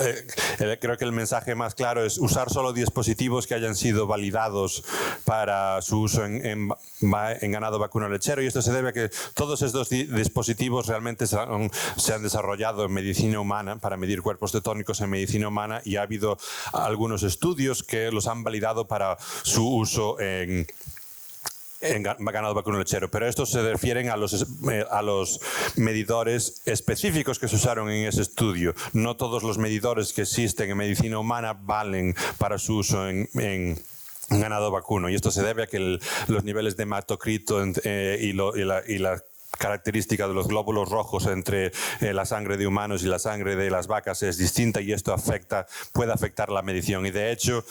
creo que el mensaje más claro es usar solo dispositivos que hayan sido validados para su uso en ganado vacuno lechero, y esto se debe a que todos estos dispositivos realmente se han desarrollado en medicina humana para medir cuerpos cetónicos en medicina humana, y ha habido algunos estudios que los han validado para su uso en ganado vacuno lechero, pero estos se refieren a los medidores específicos que se usaron en ese estudio. No todos los medidores que existen en medicina humana valen para su uso en ganado vacuno, y esto se debe a que los niveles de hematocrito y la característica de los glóbulos rojos entre la sangre de humanos y la sangre de las vacas es distinta, y esto puede afectar la medición. Y de hecho,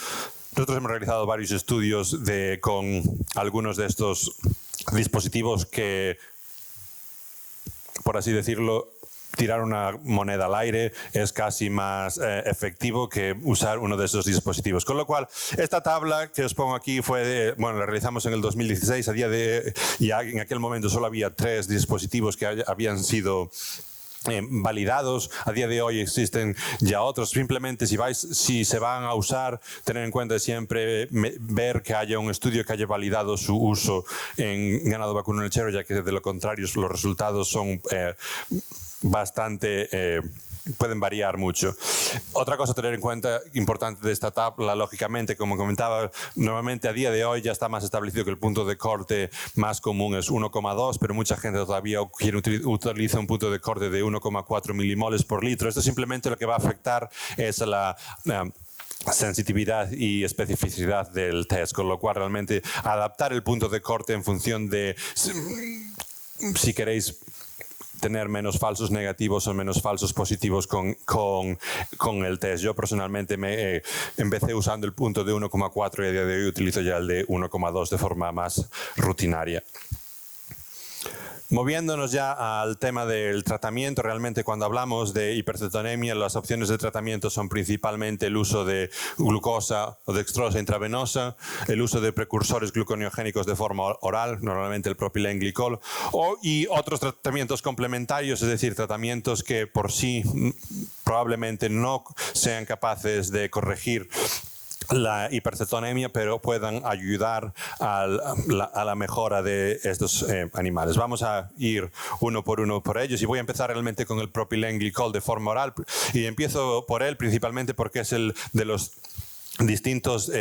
nosotros hemos realizado varios estudios con algunos de estos dispositivos que, por así decirlo, tirar una moneda al aire es casi más efectivo que usar uno de esos dispositivos. Con lo cual, esta tabla que os pongo aquí la realizamos en el 2016. Ya en aquel momento solo había 3 dispositivos que habían sido validados. A día de hoy existen ya otros. Simplemente si se van a usar, tener en cuenta siempre ver que haya un estudio que haya validado su uso en ganado vacuno lechero, ya que de lo contrario los resultados son pueden variar mucho. Otra cosa a tener en cuenta importante de esta tabla, lógicamente, como comentaba, normalmente a día de hoy ya está más establecido que el punto de corte más común es 1,2, pero mucha gente todavía utiliza un punto de corte de 1,4 milimoles por litro. Esto simplemente lo que va a afectar es la sensitividad y especificidad del test, con lo cual realmente adaptar el punto de corte en función de si queréis tener menos falsos negativos o menos falsos positivos con el test. Yo personalmente empecé usando el punto de 1,4 y a día de hoy utilizo ya el de 1,2 de forma más rutinaria. Moviéndonos ya al tema del tratamiento, realmente cuando hablamos de hipercetonemia, las opciones de tratamiento son principalmente el uso de glucosa o dextrosa intravenosa, el uso de precursores gluconeogénicos de forma oral, normalmente el propilenglicol, y otros tratamientos complementarios, es decir, tratamientos que por sí probablemente no sean capaces de corregir la hipercetonemia, pero puedan ayudar a la mejora de estos animales. Vamos a ir uno por ellos, y voy a empezar realmente con el propilenglicol de forma oral, y empiezo por él principalmente porque es el de los distintos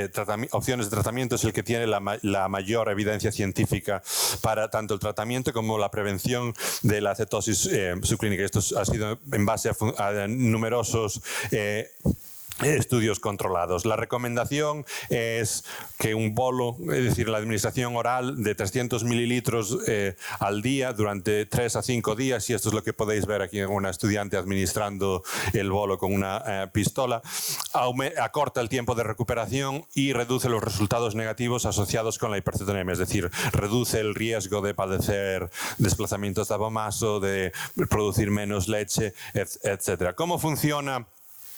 opciones de tratamiento, es el que tiene la mayor evidencia científica para tanto el tratamiento como la prevención de la cetosis subclínica. Esto ha sido en base a numerosos estudios controlados. La recomendación es que un bolo, es decir, la administración oral de 300 mililitros al día durante 3 a 5 días, y esto es lo que podéis ver aquí en una estudiante administrando el bolo con una pistola, acorta el tiempo de recuperación y reduce los resultados negativos asociados con la hipercetonemia, es decir, reduce el riesgo de padecer desplazamientos de abomaso, de producir menos leche, etc. ¿Cómo funciona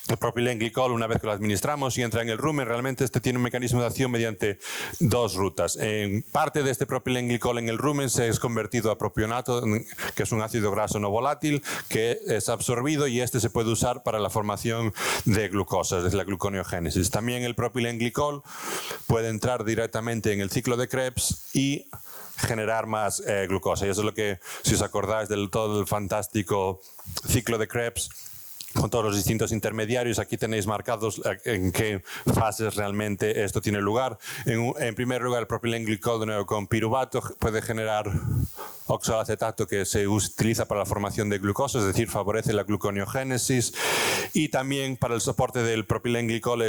el propilenglicol una vez que lo administramos y entra en el rumen? Realmente este tiene un mecanismo de acción mediante 2 rutas. En parte de este propilenglicol en el rumen se es convertido a propionato, que es un ácido graso no volátil, que es absorbido, y este se puede usar para la formación de glucosa, desde la gluconeogénesis. También el propilenglicol puede entrar directamente en el ciclo de Krebs y generar más glucosa. Y eso es lo que, si os acordáis del todo el fantástico ciclo de Krebs, con todos los distintos intermediarios, aquí tenéis marcados en qué fases realmente esto tiene lugar. En primer lugar, el propilenglicol de nuevo con piruvato puede generar oxalacetato, que se utiliza para la formación de glucosa, es decir, favorece la gluconeogénesis, y también para el soporte del propilenglicol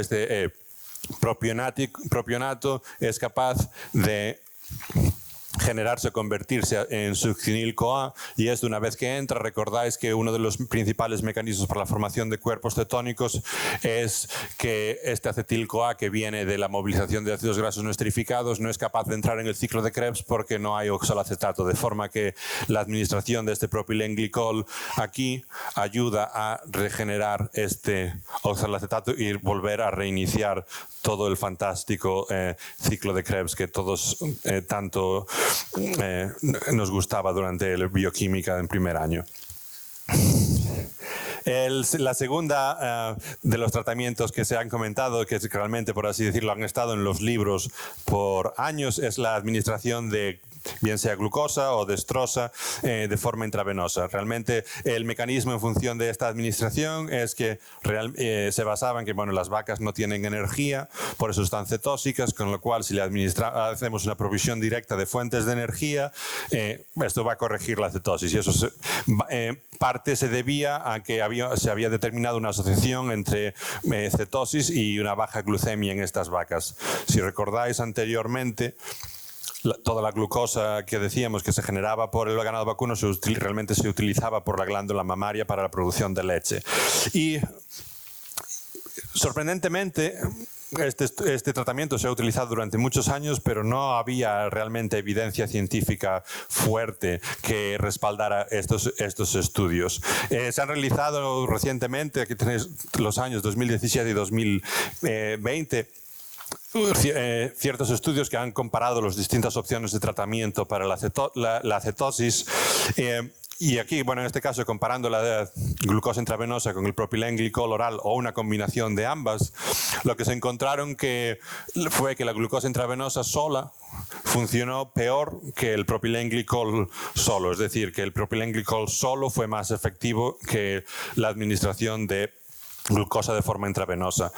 propionato es capaz de generarse o convertirse en succinil-CoA, y esto, una vez que entra, recordáis que uno de los principales mecanismos para la formación de cuerpos cetónicos es que este acetil-CoA, que viene de la movilización de ácidos grasos no esterificados, no es capaz de entrar en el ciclo de Krebs porque no hay oxalacetato, de forma que la administración de este propilenglicol aquí ayuda a regenerar este oxalacetato y volver a reiniciar todo el fantástico ciclo de Krebs que todos tanto nos gustaba durante la bioquímica en primer año. La segunda de los tratamientos que se han comentado, que realmente, por así decirlo, han estado en los libros por años, es la administración de bien sea glucosa o dextrosa de forma intravenosa. Realmente el mecanismo en función de esta administración es que se basaba en que las vacas no tienen energía, por eso están cetóxicas, con lo cual si le hacemos una provisión directa de fuentes de energía, esto va a corregir la cetosis. Y eso parte se debía a que se había determinado una asociación entre cetosis y una baja glucemia en estas vacas. Si recordáis anteriormente, toda la glucosa que decíamos que se generaba por el ganado vacuno realmente se utilizaba por la glándula mamaria para la producción de leche. Y sorprendentemente, este tratamiento se ha utilizado durante muchos años, pero no había realmente evidencia científica fuerte que respaldara estos estudios. Se han realizado recientemente, aquí tenéis los años 2017 y 2020, ciertos estudios que han comparado las distintas opciones de tratamiento para la cetosis. Y aquí, en este caso, comparando la glucosa intravenosa con el propilenglicol oral o una combinación de ambas, lo que se encontraron fue que la glucosa intravenosa sola funcionó peor que el propilenglicol solo. Es decir, que el propilenglicol solo fue más efectivo que la administración de glucosa de forma intravenosa.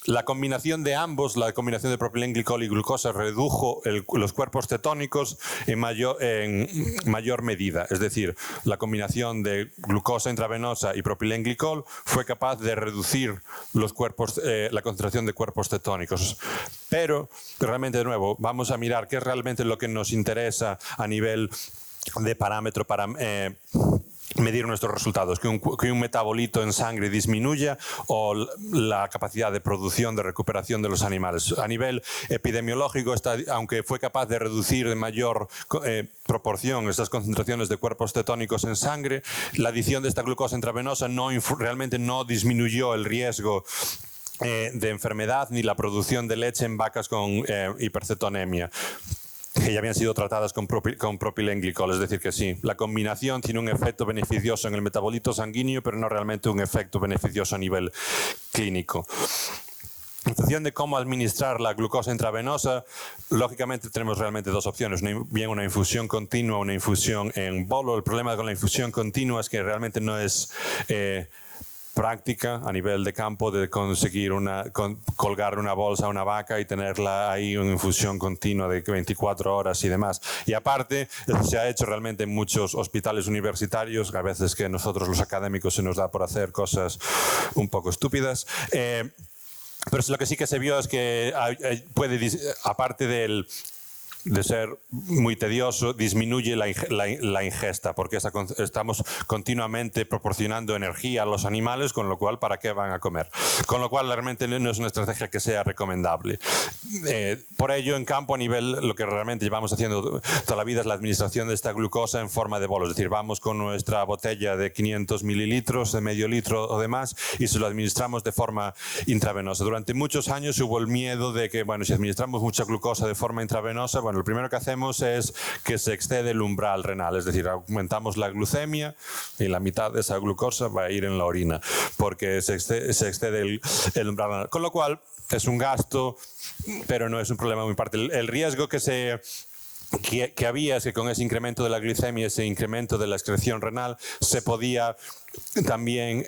La combinación de ambos, la combinación de propilenglicol y glucosa, redujo los cuerpos cetónicos en mayor medida. Es decir, la combinación de glucosa intravenosa y propilenglicol fue capaz de reducir la concentración de cuerpos cetónicos. Pero, realmente, de nuevo, vamos a mirar qué es realmente lo que nos interesa a nivel de parámetro para medir nuestros resultados, que un metabolito en sangre disminuya o la capacidad de producción, de recuperación de los animales. A nivel epidemiológico, aunque fue capaz de reducir en mayor proporción estas concentraciones de cuerpos cetónicos en sangre, la adición de esta glucosa intravenosa realmente no disminuyó el riesgo de enfermedad ni la producción de leche en vacas con hipercetonemia, que ya habían sido tratadas con propilenglicol. Es decir, que sí, la combinación tiene un efecto beneficioso en el metabolito sanguíneo, pero no realmente un efecto beneficioso a nivel clínico. En función de cómo administrar la glucosa intravenosa, lógicamente tenemos realmente dos opciones, bien una infusión continua o una infusión en bolo. El problema con la infusión continua es que realmente no es práctica a nivel de campo de conseguir colgar una bolsa a una vaca y tenerla ahí en infusión continua de 24 horas y demás. Y aparte, eso se ha hecho realmente en muchos hospitales universitarios, a veces que nosotros los académicos se nos da por hacer cosas un poco estúpidas. Pero lo que sí que se vio es que aparte de ser muy tedioso, disminuye la ingesta, porque estamos continuamente proporcionando energía a los animales, con lo cual, ¿para qué van a comer? Con lo cual, realmente no es una estrategia que sea recomendable. Por ello, en campo, a nivel, lo que realmente llevamos haciendo toda la vida es la administración de esta glucosa en forma de bolos. Es decir, vamos con nuestra botella de 500 mililitros, de medio litro o demás, y se lo administramos de forma intravenosa. Durante muchos años hubo el miedo de que, si administramos mucha glucosa de forma intravenosa, lo primero que hacemos es que se excede el umbral renal, es decir, aumentamos la glucemia y la mitad de esa glucosa va a ir en la orina, porque se excede el umbral renal. Con lo cual, es un gasto, pero no es un problema muy parte. El riesgo que había es que con ese incremento de la glicemia, ese incremento de la excreción renal, se podía también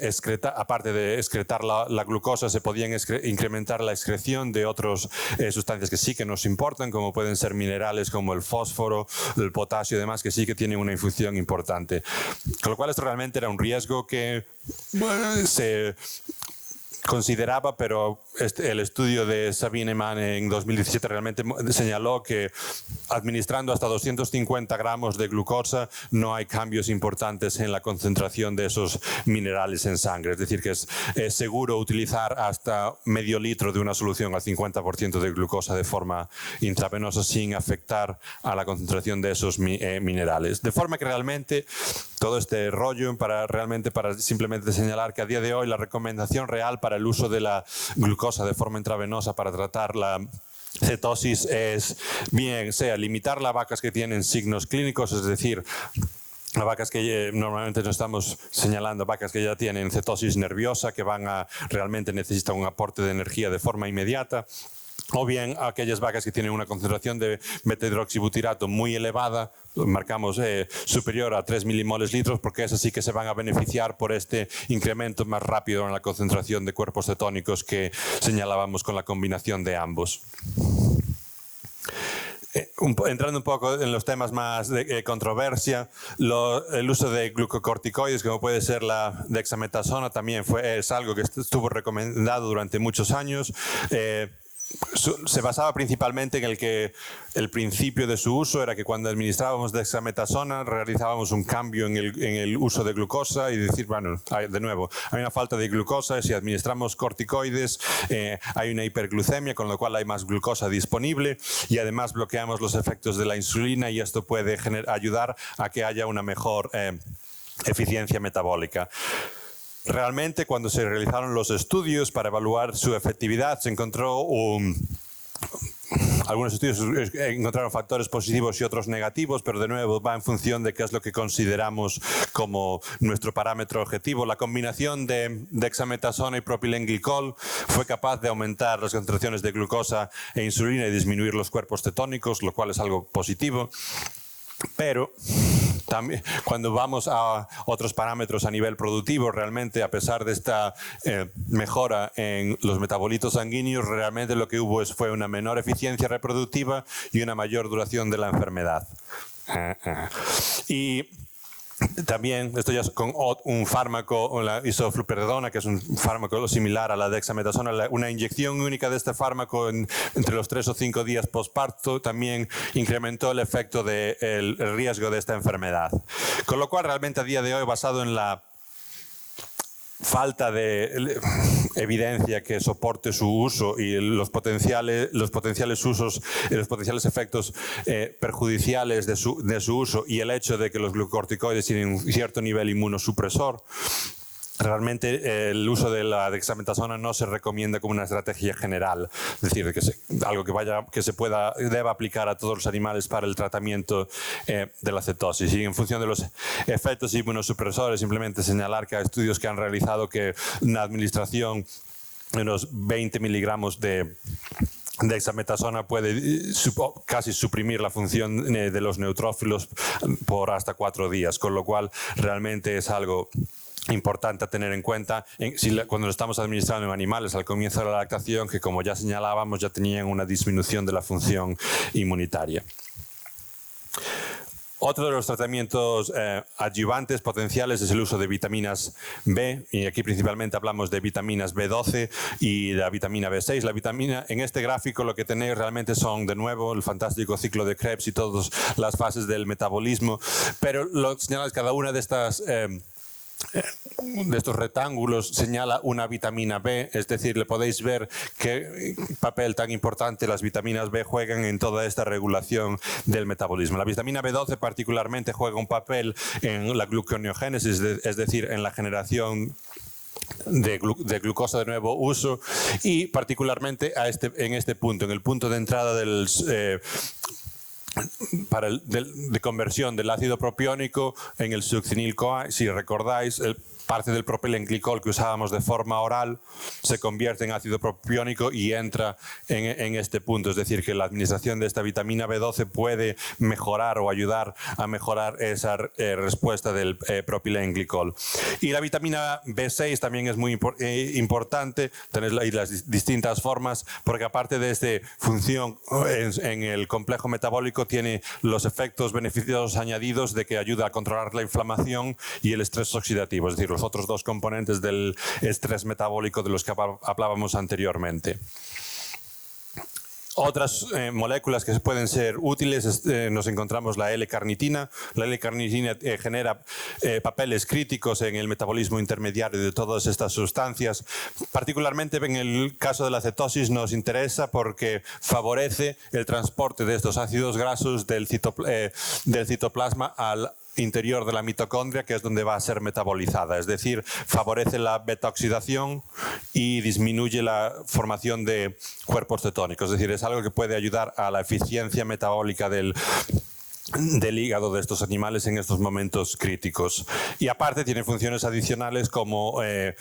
aparte de excretar la glucosa, se podía incrementar la excreción de otras sustancias que sí que nos importan, como pueden ser minerales como el fósforo, el potasio y demás, que sí que tienen una infusión importante. Con lo cual, esto realmente era un riesgo que consideraba, pero el estudio de Sabine Mann en 2017 realmente señaló que administrando hasta 250 gramos de glucosa no hay cambios importantes en la concentración de esos minerales en sangre. Es decir, que es seguro utilizar hasta medio litro de una solución al 50% de glucosa de forma intravenosa sin afectar a la concentración de esos minerales. De forma que realmente todo este rollo para simplemente señalar que a día de hoy la recomendación real para el uso de la glucosa de forma intravenosa para tratar la cetosis es bien sea limitar las vacas que tienen signos clínicos, es decir, las vacas que normalmente no estamos señalando, vacas que ya tienen cetosis nerviosa, que realmente necesitan un aporte de energía de forma inmediata, o bien aquellas vacas que tienen una concentración de beta-hidroxibutirato muy elevada, marcamos superior a 3 milimoles litros, porque esas sí que se van a beneficiar por este incremento más rápido en la concentración de cuerpos cetónicos que señalábamos con la combinación de ambos. Entrando un poco en los temas más de controversia, el uso de glucocorticoides, como puede ser la dexametasona, también es algo que estuvo recomendado durante muchos años. Se basaba principalmente en el principio de su uso era que cuando administrábamos dexametasona realizábamos un cambio en el uso de glucosa y decir, bueno, de nuevo, hay una falta de glucosa, si administramos corticoides hay una hiperglucemia, con lo cual hay más glucosa disponible y además bloqueamos los efectos de la insulina y esto puede ayudar a que haya una mejor eficiencia metabólica. Realmente, cuando se realizaron los estudios para evaluar su efectividad, se encontró algunos estudios encontraron factores positivos y otros negativos, pero de nuevo va en función de qué es lo que consideramos como nuestro parámetro objetivo. La combinación de dexametasona y propilenglicol fue capaz de aumentar las concentraciones de glucosa e insulina y disminuir los cuerpos cetónicos, lo cual es algo positivo. Pero también, cuando vamos a otros parámetros a nivel productivo, realmente a pesar de esta mejora en los metabolitos sanguíneos, realmente lo que hubo fue una menor eficiencia reproductiva y una mayor duración de la enfermedad. Y también, esto ya es con un fármaco, la isoflupredona, que es un fármaco similar a la dexametasona, una inyección única de este fármaco entre los 3 o 5 días postparto también incrementó el efecto del riesgo de esta enfermedad. Con lo cual, realmente a día de hoy, basado en la falta de evidencia que soporte su uso y los potenciales usos, los potenciales efectos perjudiciales de su uso y el hecho de que los glucocorticoides tienen un cierto nivel inmunosupresor, realmente el uso de la dexametasona no se recomienda como una estrategia general, es decir, algo que deba aplicar a todos los animales para el tratamiento de la cetosis. Y en función de los efectos inmunosupresores, simplemente señalar que hay estudios que han realizado que una administración de unos 20 miligramos de dexametasona puede casi suprimir la función de los neutrófilos por hasta 4 días, con lo cual realmente es algo importante a tener en cuenta cuando lo estamos administrando en animales al comienzo de la lactación, que como ya señalábamos ya tenían una disminución de la función inmunitaria. Otro de los tratamientos adyuvantes potenciales es el uso de vitaminas B, y aquí principalmente hablamos de vitaminas B12 y la vitamina B6. En este gráfico lo que tenéis realmente son, de nuevo, el fantástico ciclo de Krebs y todas las fases del metabolismo, pero lo que señala es cada una de estos rectángulos señala una vitamina B, es decir, le podéis ver qué papel tan importante las vitaminas B juegan en toda esta regulación del metabolismo. La vitamina B12 particularmente juega un papel en la gluconeogénesis, es decir, en la generación de glucosa de nuevo uso y particularmente en este punto, en el punto de entrada de conversión del ácido propiónico en el succinil-CoA. Si recordáis, parte del propilenglicol que usábamos de forma oral se convierte en ácido propiónico y entra en este punto. Es decir, que la administración de esta vitamina B12 puede mejorar o ayudar a mejorar esa respuesta del propilenglicol. Y la vitamina B6 también es muy importante. Tenéis ahí las distintas formas, porque aparte de esta función en el complejo metabólico, tiene los efectos beneficiosos añadidos de que ayuda a controlar la inflamación y el estrés oxidativo. Es decir, los otros dos componentes del estrés metabólico de los que hablábamos anteriormente. Otras moléculas que pueden ser útiles, nos encontramos la L-carnitina. La L-carnitina genera papeles críticos en el metabolismo intermediario de todas estas sustancias. Particularmente en el caso de la cetosis nos interesa porque favorece el transporte de estos ácidos grasos del citoplasma al interior de la mitocondria, que es donde va a ser metabolizada. Es decir, favorece la beta-oxidación y disminuye la formación de cuerpos cetónicos. Es decir, es algo que puede ayudar a la eficiencia metabólica del hígado de estos animales en estos momentos críticos. Y aparte tiene funciones adicionales como, de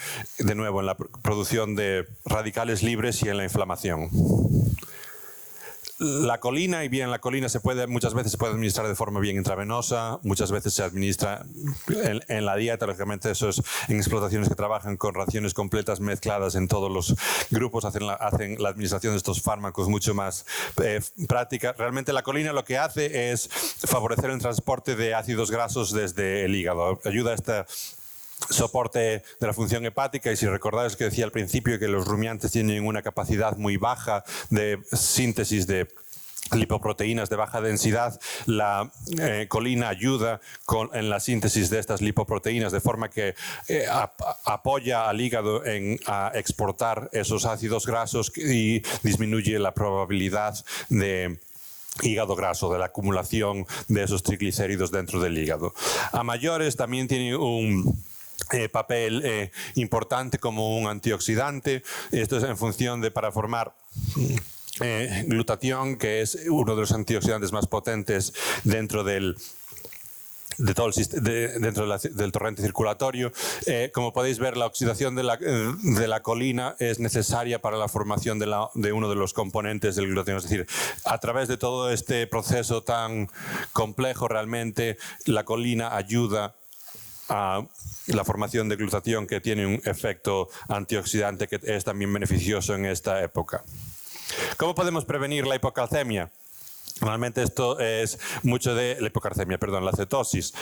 nuevo, en la producción de radicales libres y en la inflamación. La colina, y bien, la colina muchas veces se puede administrar de forma bien intravenosa, muchas veces se administra en la dieta. Lógicamente eso es en explotaciones que trabajan con raciones completas mezcladas en todos los grupos, hacen la administración de estos fármacos mucho más práctica. Realmente la colina lo que hace es favorecer el transporte de ácidos grasos desde el hígado. Ayuda a este soporte de la función hepática, y si recordáis que decía al principio que los rumiantes tienen una capacidad muy baja de síntesis de lipoproteínas de baja densidad, la colina ayuda en la síntesis de estas lipoproteínas, de forma que apoya al hígado a exportar esos ácidos grasos y disminuye la probabilidad de hígado graso, de la acumulación de esos triglicéridos dentro del hígado. A mayores también tiene un papel importante como un antioxidante. Esto es en función de para formar glutatión, que es uno de los antioxidantes más potentes dentro del torrente circulatorio. Como podéis ver, la oxidación de la colina es necesaria para la formación de uno de los componentes del glutatión. Es decir, a través de todo este proceso tan complejo, realmente la colina ayuda a la formación de glutatión, que tiene un efecto antioxidante que es también beneficioso en esta época. ¿Cómo podemos prevenir la hipocalcemia? Normalmente esto es mucho de la hipocalcemia, perdón, la cetosis.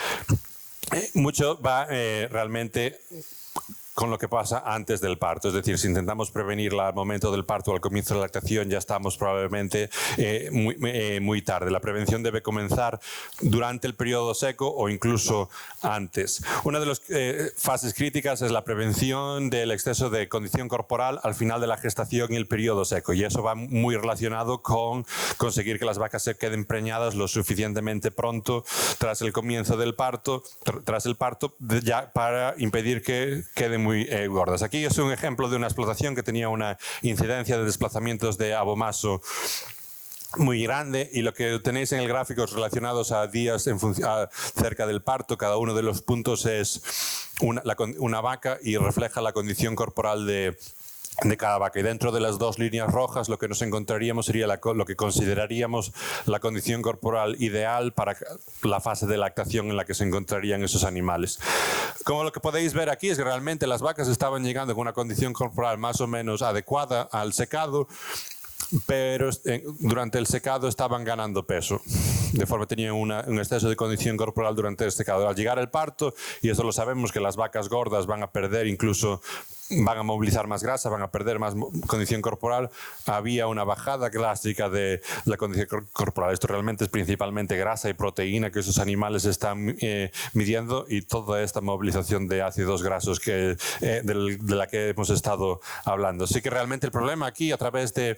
Mucho va realmente con lo que pasa antes del parto. Es decir, si intentamos prevenirla al momento del parto o al comienzo de la lactación, ya estamos probablemente muy tarde. La prevención debe comenzar durante el periodo seco o incluso antes. Una de las fases críticas es la prevención del exceso de condición corporal al final de la gestación y el periodo seco. Y eso va muy relacionado con conseguir que las vacas se queden preñadas lo suficientemente pronto tras el comienzo del parto, tras el parto, ya para impedir que queden muy gordas. Aquí es un ejemplo de una explotación que tenía una incidencia de desplazamientos de abomaso muy grande, y lo que tenéis en el gráfico es relacionados a días cerca del parto. Cada uno de los puntos es una vaca y refleja la condición corporal de cada vaca, y dentro de las dos líneas rojas lo que nos encontraríamos sería lo que consideraríamos la condición corporal ideal para la fase de lactación en la que se encontrarían esos animales. Como lo que podéis ver aquí es que realmente las vacas estaban llegando con una condición corporal más o menos adecuada al secado, pero durante el secado estaban ganando peso, de forma que tenían un exceso de condición corporal durante el secado. Al llegar el parto, y eso lo sabemos, que las vacas gordas van a perder, incluso van a movilizar más grasa, van a perder más condición corporal, había una bajada drástica de la condición corporal. Esto realmente es principalmente grasa y proteína que esos animales están midiendo, y toda esta movilización de ácidos grasos de la que hemos estado hablando. Así que realmente el problema aquí, a través de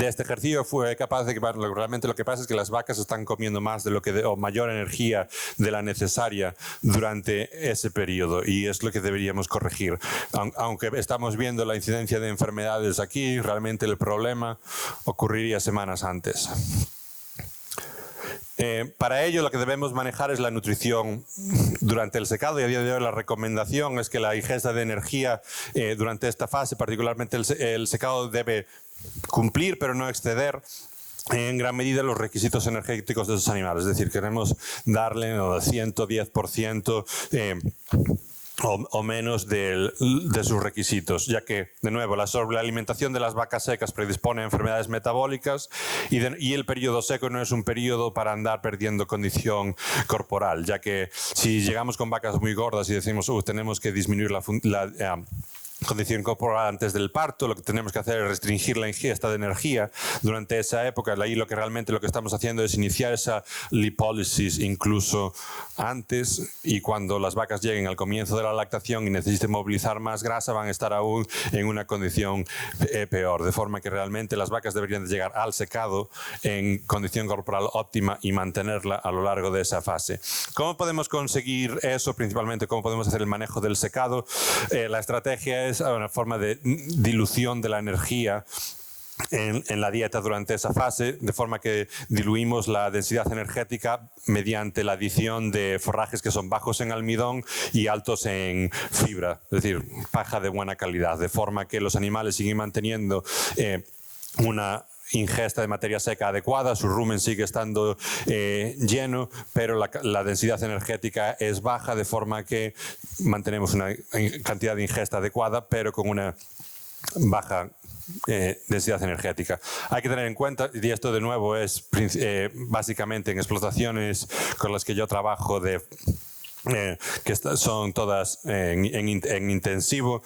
este ejercicio, fue capaz de que realmente lo que pasa es que las vacas están comiendo más o mayor energía de la necesaria durante ese periodo, y es lo que deberíamos corregir. Aunque estamos viendo la incidencia de enfermedades aquí, realmente el problema ocurriría semanas antes. Para ello lo que debemos manejar es la nutrición durante el secado, y a día de hoy la recomendación es que la ingesta de energía durante esta fase, particularmente el secado, debe cumplir pero no exceder en gran medida los requisitos energéticos de esos animales. Es decir, queremos darle 110% o menos de sus requisitos, ya que, de nuevo, la sobrealimentación de las vacas secas predispone a enfermedades metabólicas y el periodo seco no es un periodo para andar perdiendo condición corporal, ya que si llegamos con vacas muy gordas y decimos tenemos que disminuir la condición corporal antes del parto, lo que tenemos que hacer es restringir la ingesta de energía durante esa época. Ahí lo que estamos haciendo es iniciar esa lipólisis incluso antes, y cuando las vacas lleguen al comienzo de la lactación y necesiten movilizar más grasa, van a estar aún en una condición peor, de forma que realmente las vacas deberían de llegar al secado en condición corporal óptima y mantenerla a lo largo de esa fase. ¿Cómo podemos conseguir eso? Principalmente, ¿cómo podemos hacer el manejo del secado? La estrategia es una forma de dilución de la energía en la dieta durante esa fase, de forma que diluimos la densidad energética mediante la adición de forrajes que son bajos en almidón y altos en fibra, es decir, paja de buena calidad, de forma que los animales siguen manteniendo una ingesta de materia seca adecuada, su rumen sigue estando lleno, pero la densidad energética es baja, de forma que mantenemos una cantidad de ingesta adecuada, pero con una baja densidad energética. Hay que tener en cuenta, y esto de nuevo es básicamente en explotaciones con las que yo trabajo que son todas en intensivo,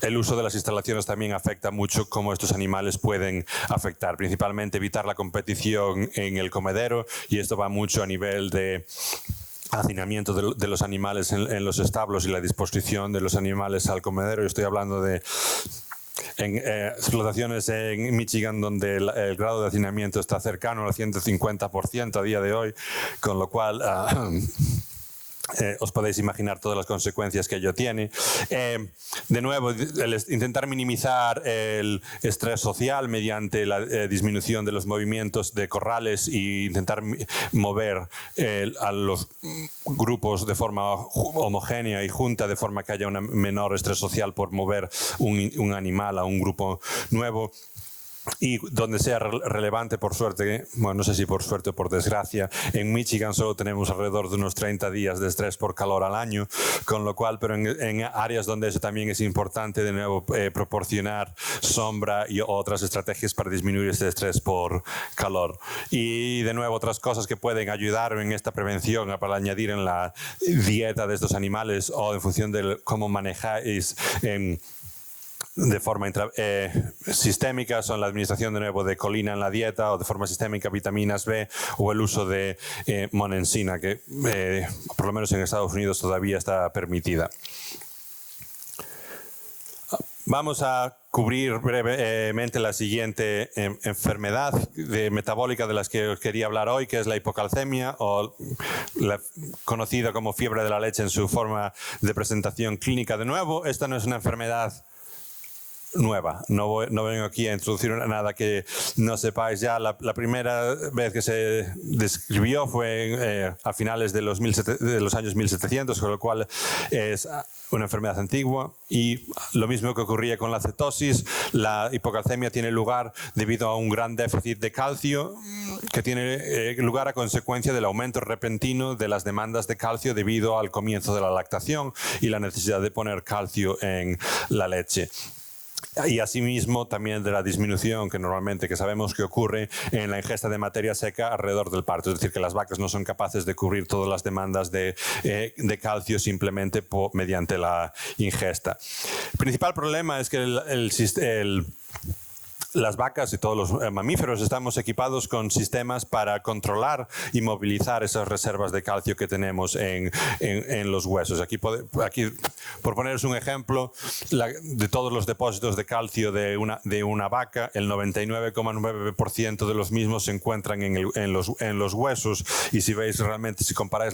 el uso de las instalaciones también afecta mucho cómo estos animales pueden afectar, principalmente evitar la competición en el comedero, y esto va mucho a nivel de hacinamiento de los animales en los establos y la disposición de los animales al comedero. Yo estoy hablando de explotaciones en Michigan donde el grado de hacinamiento está cercano al 150% a día de hoy, con lo cual os podéis imaginar todas las consecuencias que ello tiene. De nuevo, intentar minimizar el estrés social mediante la disminución de los movimientos de corrales e intentar mover a los grupos de forma homogénea y junta, de forma que haya un menor estrés social por mover un animal a un grupo nuevo. Y donde sea relevante, por suerte, bueno, no sé si por suerte o por desgracia, en Michigan solo tenemos alrededor de unos 30 días de estrés por calor al año, con lo cual, pero en áreas donde eso también es importante, de nuevo, proporcionar sombra y otras estrategias para disminuir este estrés por calor. Y de nuevo, otras cosas que pueden ayudar en esta prevención para añadir en la dieta de estos animales o en función de cómo manejáis de forma sistémica, son la administración de nuevo de colina en la dieta, o de forma sistémica vitaminas B, o el uso de monensina, que por lo menos en Estados Unidos todavía está permitida. Vamos a cubrir brevemente la siguiente enfermedad metabólica de las que os quería hablar hoy, que es la hipocalcemia, o conocida como fiebre de la leche en su forma de presentación clínica. De nuevo, esta no es una enfermedad nueva. No vengo aquí a introducir nada que no sepáis ya. La primera vez que se describió fue a finales de los años 1700, con lo cual es una enfermedad antigua. Y lo mismo que ocurría con la cetosis, la hipocalcemia tiene lugar debido a un gran déficit de calcio que tiene lugar a consecuencia del aumento repentino de las demandas de calcio debido al comienzo de la lactación y la necesidad de poner calcio en la leche. Y asimismo también de la disminución que sabemos que ocurre en la ingesta de materia seca alrededor del parto, es decir, que las vacas no son capaces de cubrir todas las demandas de calcio simplemente mediante la ingesta. El principal problema es que las vacas y todos los mamíferos estamos equipados con sistemas para controlar y movilizar esas reservas de calcio que tenemos en los huesos. Aquí, por poneros un ejemplo, de todos los depósitos de calcio de una vaca, el 99,9% de los mismos se encuentran en los huesos. Y si veis realmente, si comparáis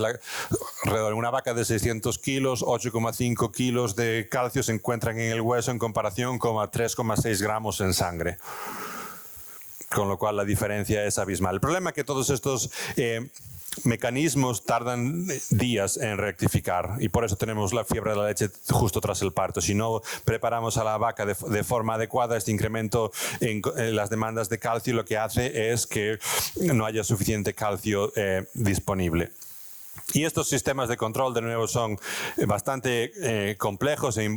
alrededor de una vaca de 600 kilos, 8,5 kilos de calcio se encuentran en el hueso en comparación con 3,6 gramos en sangre. Con lo cual la diferencia es abismal. El problema es que todos estos mecanismos tardan días en rectificar, y por eso tenemos la fiebre de la leche justo tras el parto. Si no preparamos a la vaca de forma adecuada, este incremento en las demandas de calcio lo que hace es que no haya suficiente calcio disponible. Y estos sistemas de control, de nuevo, son bastante complejos e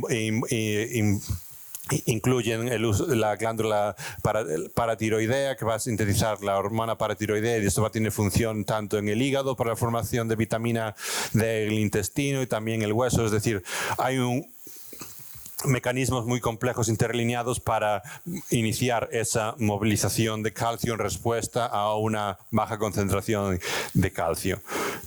incluyen el uso de la glándula paratiroidea, que va a sintetizar la hormona paratiroidea, y esto va a tener función tanto en el hígado para la formación de vitamina del intestino y también el hueso. Es decir, hay mecanismos muy complejos interlineados para iniciar esa movilización de calcio en respuesta a una baja concentración de calcio.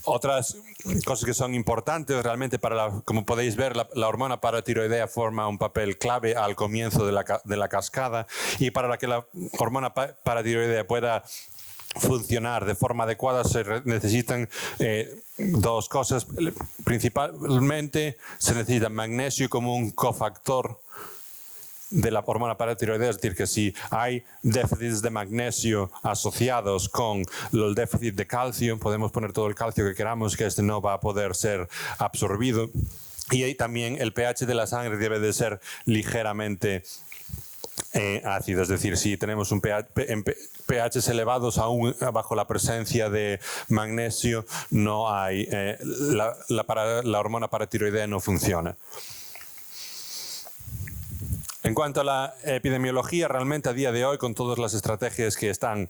Otras cosas que son importantes realmente como podéis ver, la hormona paratiroidea forma un papel clave al comienzo de la cascada, y para que la hormona paratiroidea pueda funcionar de forma adecuada se necesitan dos cosas. Principalmente se necesita magnesio como un cofactor de la hormona paratiroidea, es decir, que si hay déficits de magnesio asociados con el déficit de calcio, podemos poner todo el calcio que queramos, que este no va a poder ser absorbido. Y ahí también el pH de la sangre debe de ser ligeramente ácido, es decir, si tenemos un pHs elevados aún bajo la presencia de magnesio, no hay la hormona paratiroidea no funciona. En cuanto a la epidemiología, realmente a día de hoy, con todas las estrategias que están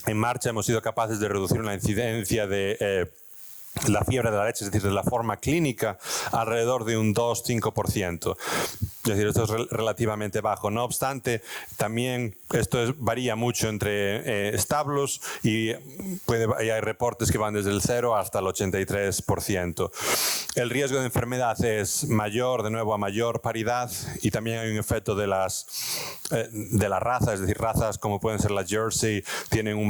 en marcha, hemos sido capaces de reducir la incidencia de la fiebre de la leche, es decir, de la forma clínica, alrededor de un 2-5%. Es decir, esto es relativamente bajo. No obstante, también esto varía mucho entre establos y hay reportes que van desde el 0 hasta el 83%. El riesgo de enfermedad es mayor, de nuevo, a mayor paridad, y también hay un efecto de la raza, es decir, razas como pueden ser la Jersey tienen un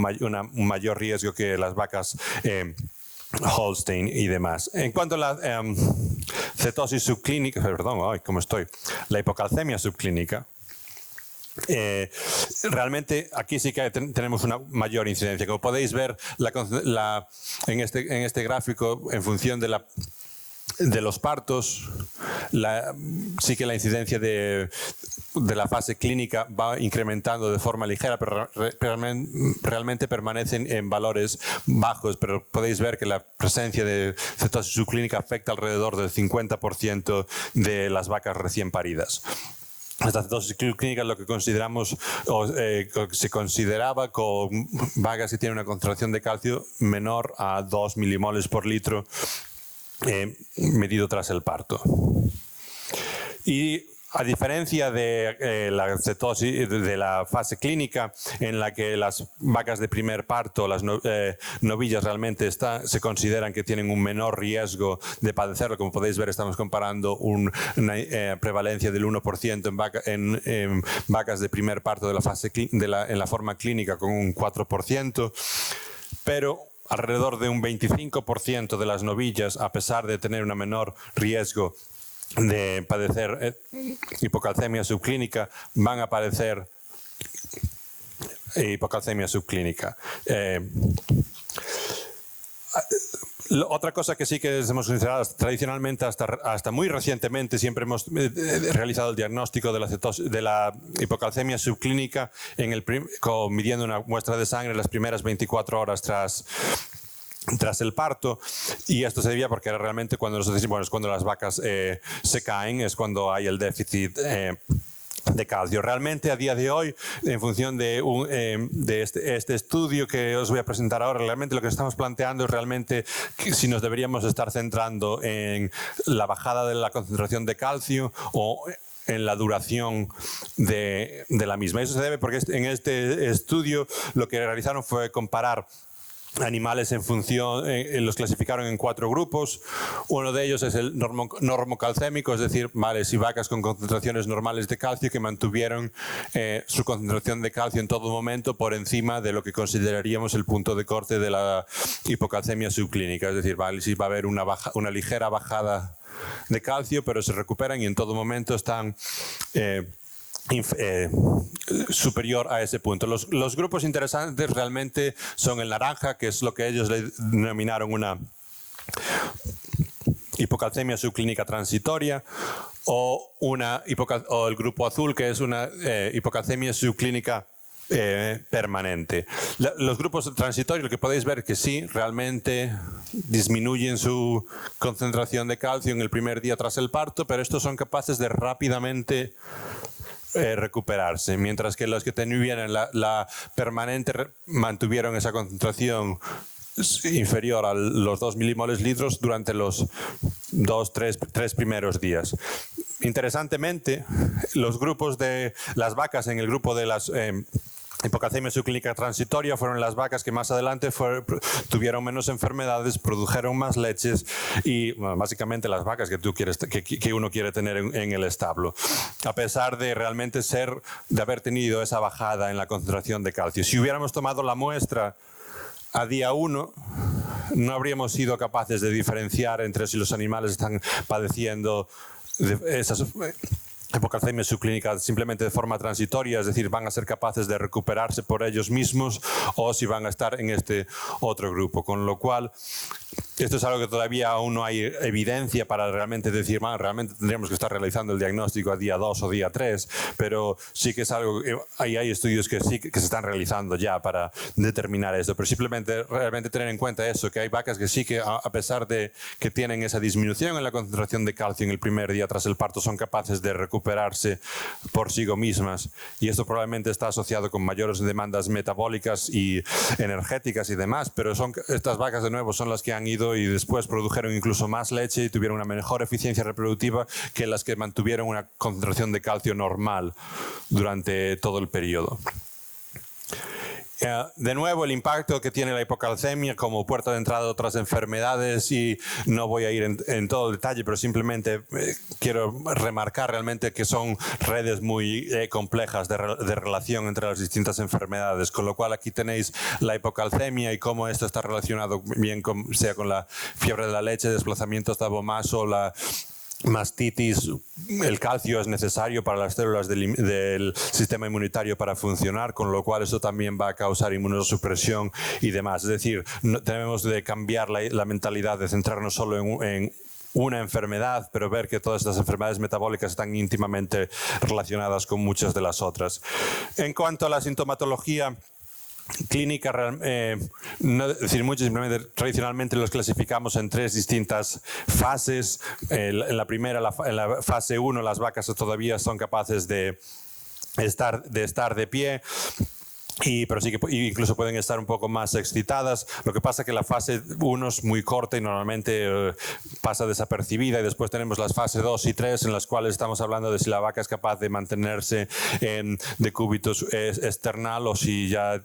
mayor riesgo que las vacas Holstein y demás. En cuanto a la cetosis subclínica, la hipocalcemia subclínica, realmente aquí sí que tenemos una mayor incidencia. Como podéis ver en este gráfico, en función de los partos, sí que la incidencia de la fase clínica va incrementando de forma ligera, pero realmente permanecen en valores bajos. Pero podéis ver que la presencia de cetosis subclínica afecta alrededor del 50% de las vacas recién paridas. Esta cetosis subclínica es lo que consideramos se consideraba con vacas que tienen una concentración de calcio menor a 2 milimoles por litro medido tras el parto. Y a diferencia de la cetosis, de la fase clínica, en la que las vacas de primer parto, las novillas, realmente se consideran que tienen un menor riesgo de padecerlo. Como podéis ver, estamos comparando una prevalencia del 1% en vacas de primer parto de la fase en la forma clínica, con un 4%, pero alrededor de un 25% de las novillas, a pesar de tener un menor riesgo de padecer hipocalcemia subclínica, van a padecer hipocalcemia subclínica. Otra cosa que sí que hemos considerado tradicionalmente, hasta muy recientemente, siempre hemos realizado el diagnóstico de la hipocalcemia subclínica midiendo una muestra de sangre las primeras 24 horas tras el parto, y esto se debía porque era realmente cuando es cuando las vacas se caen, es cuando hay el déficit de calcio. Realmente a día de hoy, en función de este estudio que os voy a presentar ahora, realmente lo que estamos planteando es realmente si nos deberíamos estar centrando en la bajada de la concentración de calcio o en la duración de la misma. Eso se debe porque en este estudio lo que realizaron fue comparar animales los clasificaron en 4 grupos. Uno de ellos es el normocalcémico, es decir, si vacas con concentraciones normales de calcio que mantuvieron su concentración de calcio en todo momento por encima de lo que consideraríamos el punto de corte de la hipocalcemia subclínica. Es decir, si va a haber una ligera bajada de calcio, pero se recuperan y en todo momento están superior a ese punto. Los grupos interesantes realmente son el naranja, que es lo que ellos le denominaron una hipocalcemia subclínica transitoria, o el grupo azul, que es una hipocalcemia subclínica permanente. Los grupos transitorios, lo que podéis ver que sí, realmente disminuyen su concentración de calcio en el primer día tras el parto, pero estos son capaces de rápidamente recuperarse, mientras que los que tenían la permanente mantuvieron esa concentración inferior a los 2 milimoles litros durante los 3 primeros días. Interesantemente, los grupos de las vacas en el grupo de las hipocalcemia subclínica transitoria fueron las vacas que más adelante tuvieron menos enfermedades, produjeron más leches y bueno, básicamente las vacas que uno quiere tener en el establo, a pesar de realmente de haber tenido esa bajada en la concentración de calcio. Si hubiéramos tomado la muestra a día 1, no habríamos sido capaces de diferenciar entre si los animales están padeciendo esas hipocalcemia subclínica simplemente de forma transitoria, es decir, van a ser capaces de recuperarse por ellos mismos o si van a estar en este otro grupo. Con lo cual, esto es algo que todavía aún no hay evidencia para realmente decir, realmente tendríamos que estar realizando el diagnóstico a día 2 o día 3, pero sí que es algo, hay estudios que sí que se están realizando ya para determinar esto, pero simplemente realmente tener en cuenta eso, que hay vacas que sí que a pesar de que tienen esa disminución en la concentración de calcio en el primer día tras el parto, son capaces de recuperarse por sí mismas, y esto probablemente está asociado con mayores demandas metabólicas y energéticas y demás, pero estas vacas de nuevo son las que han ido y después produjeron incluso más leche y tuvieron una mejor eficiencia reproductiva que las que mantuvieron una concentración de calcio normal durante todo el periodo. De nuevo, el impacto que tiene la hipocalcemia como puerta de entrada de otras enfermedades, y no voy a ir en todo el detalle, pero simplemente quiero remarcar realmente que son redes muy complejas de relación entre las distintas enfermedades, con lo cual aquí tenéis la hipocalcemia y cómo esto está relacionado bien sea con la fiebre de la leche, desplazamientos de abomaso, la mastitis. El calcio es necesario para las células del sistema inmunitario para funcionar, con lo cual eso también va a causar inmunosupresión y demás. Es decir, tenemos de cambiar la mentalidad de centrarnos solo en una enfermedad, pero ver que todas estas enfermedades metabólicas están íntimamente relacionadas con muchas de las otras. En cuanto a la sintomatología clínica, no decir mucho, simplemente tradicionalmente los clasificamos en 3 distintas fases. En la primera, en la fase 1, las vacas todavía son capaces de estar de pie, pero sí que incluso pueden estar un poco más excitadas. Lo que pasa es que la fase 1 es muy corta y normalmente pasa desapercibida, y después tenemos las fases 2 y 3 en las cuales estamos hablando de si la vaca es capaz de mantenerse en decúbito external o si ya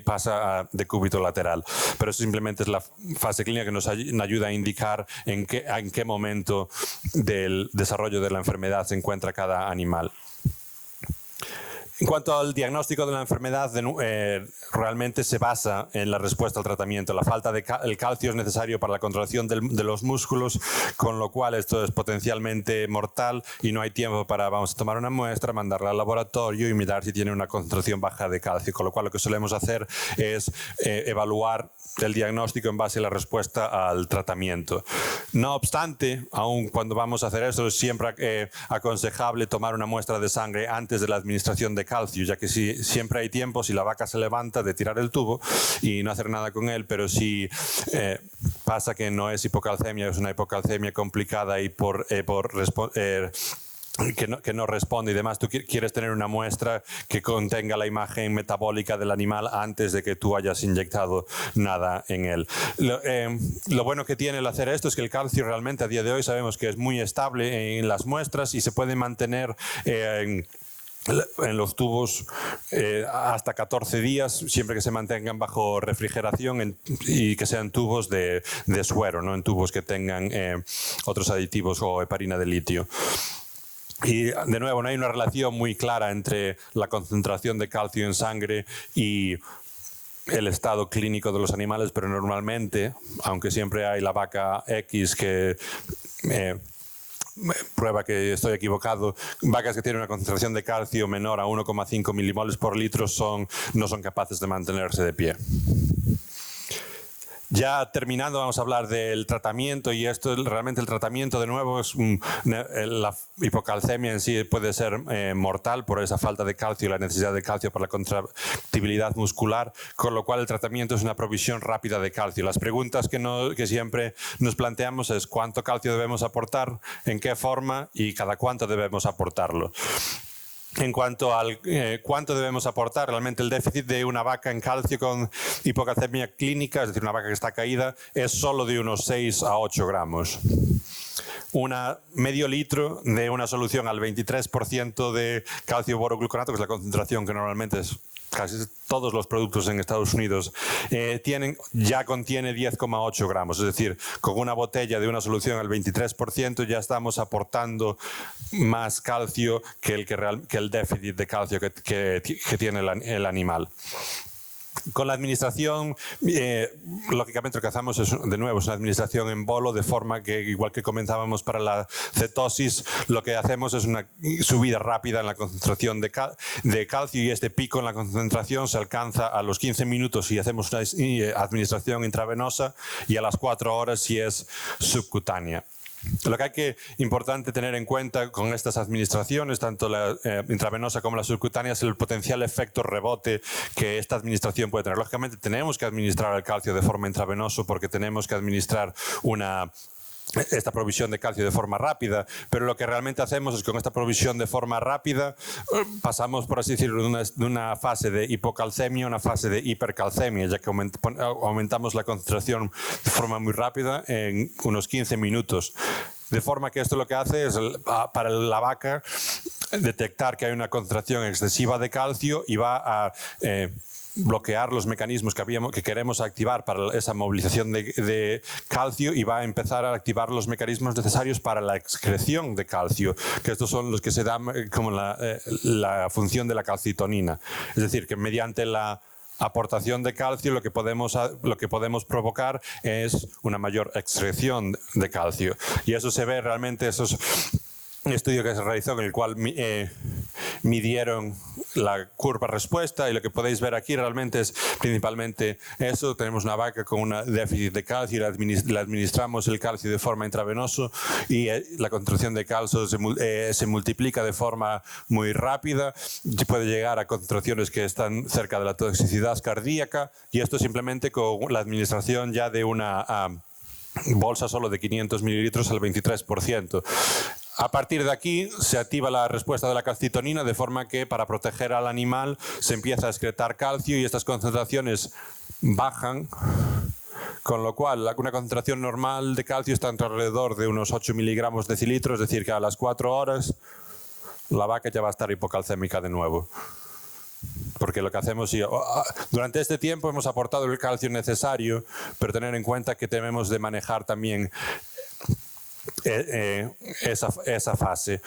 pasa a decúbito lateral. Pero eso simplemente es la fase clínica que nos ayuda a indicar en qué momento del desarrollo de la enfermedad se encuentra cada animal. En cuanto al diagnóstico de la enfermedad, realmente se basa en la respuesta al tratamiento. La falta de calcio es necesario para la contracción de los músculos, con lo cual esto es potencialmente mortal y no hay tiempo vamos a tomar una muestra, mandarla al laboratorio y mirar si tiene una concentración baja de calcio. Con lo cual lo que solemos hacer es evaluar el diagnóstico en base a la respuesta al tratamiento. No obstante, aun cuando vamos a hacer eso, es siempre aconsejable tomar una muestra de sangre antes de la administración de calcio, ya que siempre hay tiempo, si la vaca se levanta, de tirar el tubo y no hacer nada con él, pero si pasa que no es hipocalcemia, es una hipocalcemia complicada y que no responde y demás, tú quieres tener una muestra que contenga la imagen metabólica del animal antes de que tú hayas inyectado nada en él. Lo bueno que tiene el hacer esto es que el calcio realmente a día de hoy sabemos que es muy estable en las muestras y se puede mantener en los tubos hasta 14 días, siempre que se mantengan bajo refrigeración y que sean tubos de suero, no en tubos que tengan otros aditivos o heparina de litio. Y de nuevo, no hay una relación muy clara entre la concentración de calcio en sangre y el estado clínico de los animales, pero normalmente, aunque siempre hay la vaca X que prueba que estoy equivocado, vacas que tienen una concentración de calcio menor a 1,5 milimoles por litro no son capaces de mantenerse de pie. Ya terminando, vamos a hablar del tratamiento, y esto realmente el tratamiento de nuevo es la hipocalcemia en sí puede ser mortal por esa falta de calcio y la necesidad de calcio para la contractibilidad muscular, con lo cual el tratamiento es una provisión rápida de calcio. Las preguntas que siempre nos planteamos es cuánto calcio debemos aportar, en qué forma y cada cuánto debemos aportarlo. En cuanto al cuánto debemos aportar, realmente el déficit de una vaca en calcio con hipocalcemia clínica, es decir, una vaca que está caída, es solo de unos 6 a 8 gramos. Medio litro de una solución al 23% de calcio borogluconato, que es la concentración que normalmente es casi todos los productos en Estados Unidos, ya contiene 10,8 gramos. Es decir, con una botella de una solución al 23% ya estamos aportando más calcio que el déficit de calcio que tiene el animal. Con la administración, lógicamente lo que hacemos es, de nuevo, es una administración en bolo, de forma que, igual que comentábamos para la cetosis, lo que hacemos es una subida rápida en la concentración de calcio, y este pico en la concentración se alcanza a los 15 minutos si hacemos una administración intravenosa, y a las 4 horas si es subcutánea. Lo que importante tener en cuenta con estas administraciones, tanto la intravenosa como la subcutánea, es el potencial efecto rebote que esta administración puede tener. Lógicamente tenemos que administrar el calcio de forma intravenosa porque tenemos que administrar esta provisión de calcio de forma rápida, pero lo que realmente hacemos es, con esta provisión de forma rápida, pasamos, por así decirlo, de una fase de hipocalcemia a una fase de hipercalcemia, ya que aumentamos la concentración de forma muy rápida en unos 15 minutos. De forma que esto lo que hace es, para la vaca, detectar que hay una concentración excesiva de calcio y va a bloquear los mecanismos que queremos activar para esa movilización de calcio, y va a empezar a activar los mecanismos necesarios para la excreción de calcio, que estos son los que se dan como la función de la calcitonina. Es decir, que mediante la aportación de calcio lo que podemos provocar es una mayor excreción de calcio. Y eso se ve realmente, eso es un estudio que se realizó en el cual midieron la curva respuesta, y lo que podéis ver aquí realmente es principalmente eso. Tenemos una vaca con un déficit de calcio y le administramos el calcio de forma intravenosa, y la concentración de calcio se multiplica de forma muy rápida, puede llegar a concentraciones que están cerca de la toxicidad cardíaca, y esto simplemente con la administración ya de una bolsa solo de 500 mililitros al 23%. A partir de aquí se activa la respuesta de la calcitonina, de forma que, para proteger al animal, se empieza a excretar calcio y estas concentraciones bajan, con lo cual una concentración normal de calcio está entre alrededor de unos 8 miligramos decilitro, es decir, que a las 4 horas la vaca ya va a estar hipocalcémica de nuevo. Porque lo que hacemos, durante este tiempo hemos aportado el calcio necesario, pero tener en cuenta que debemos de manejar también esa fase.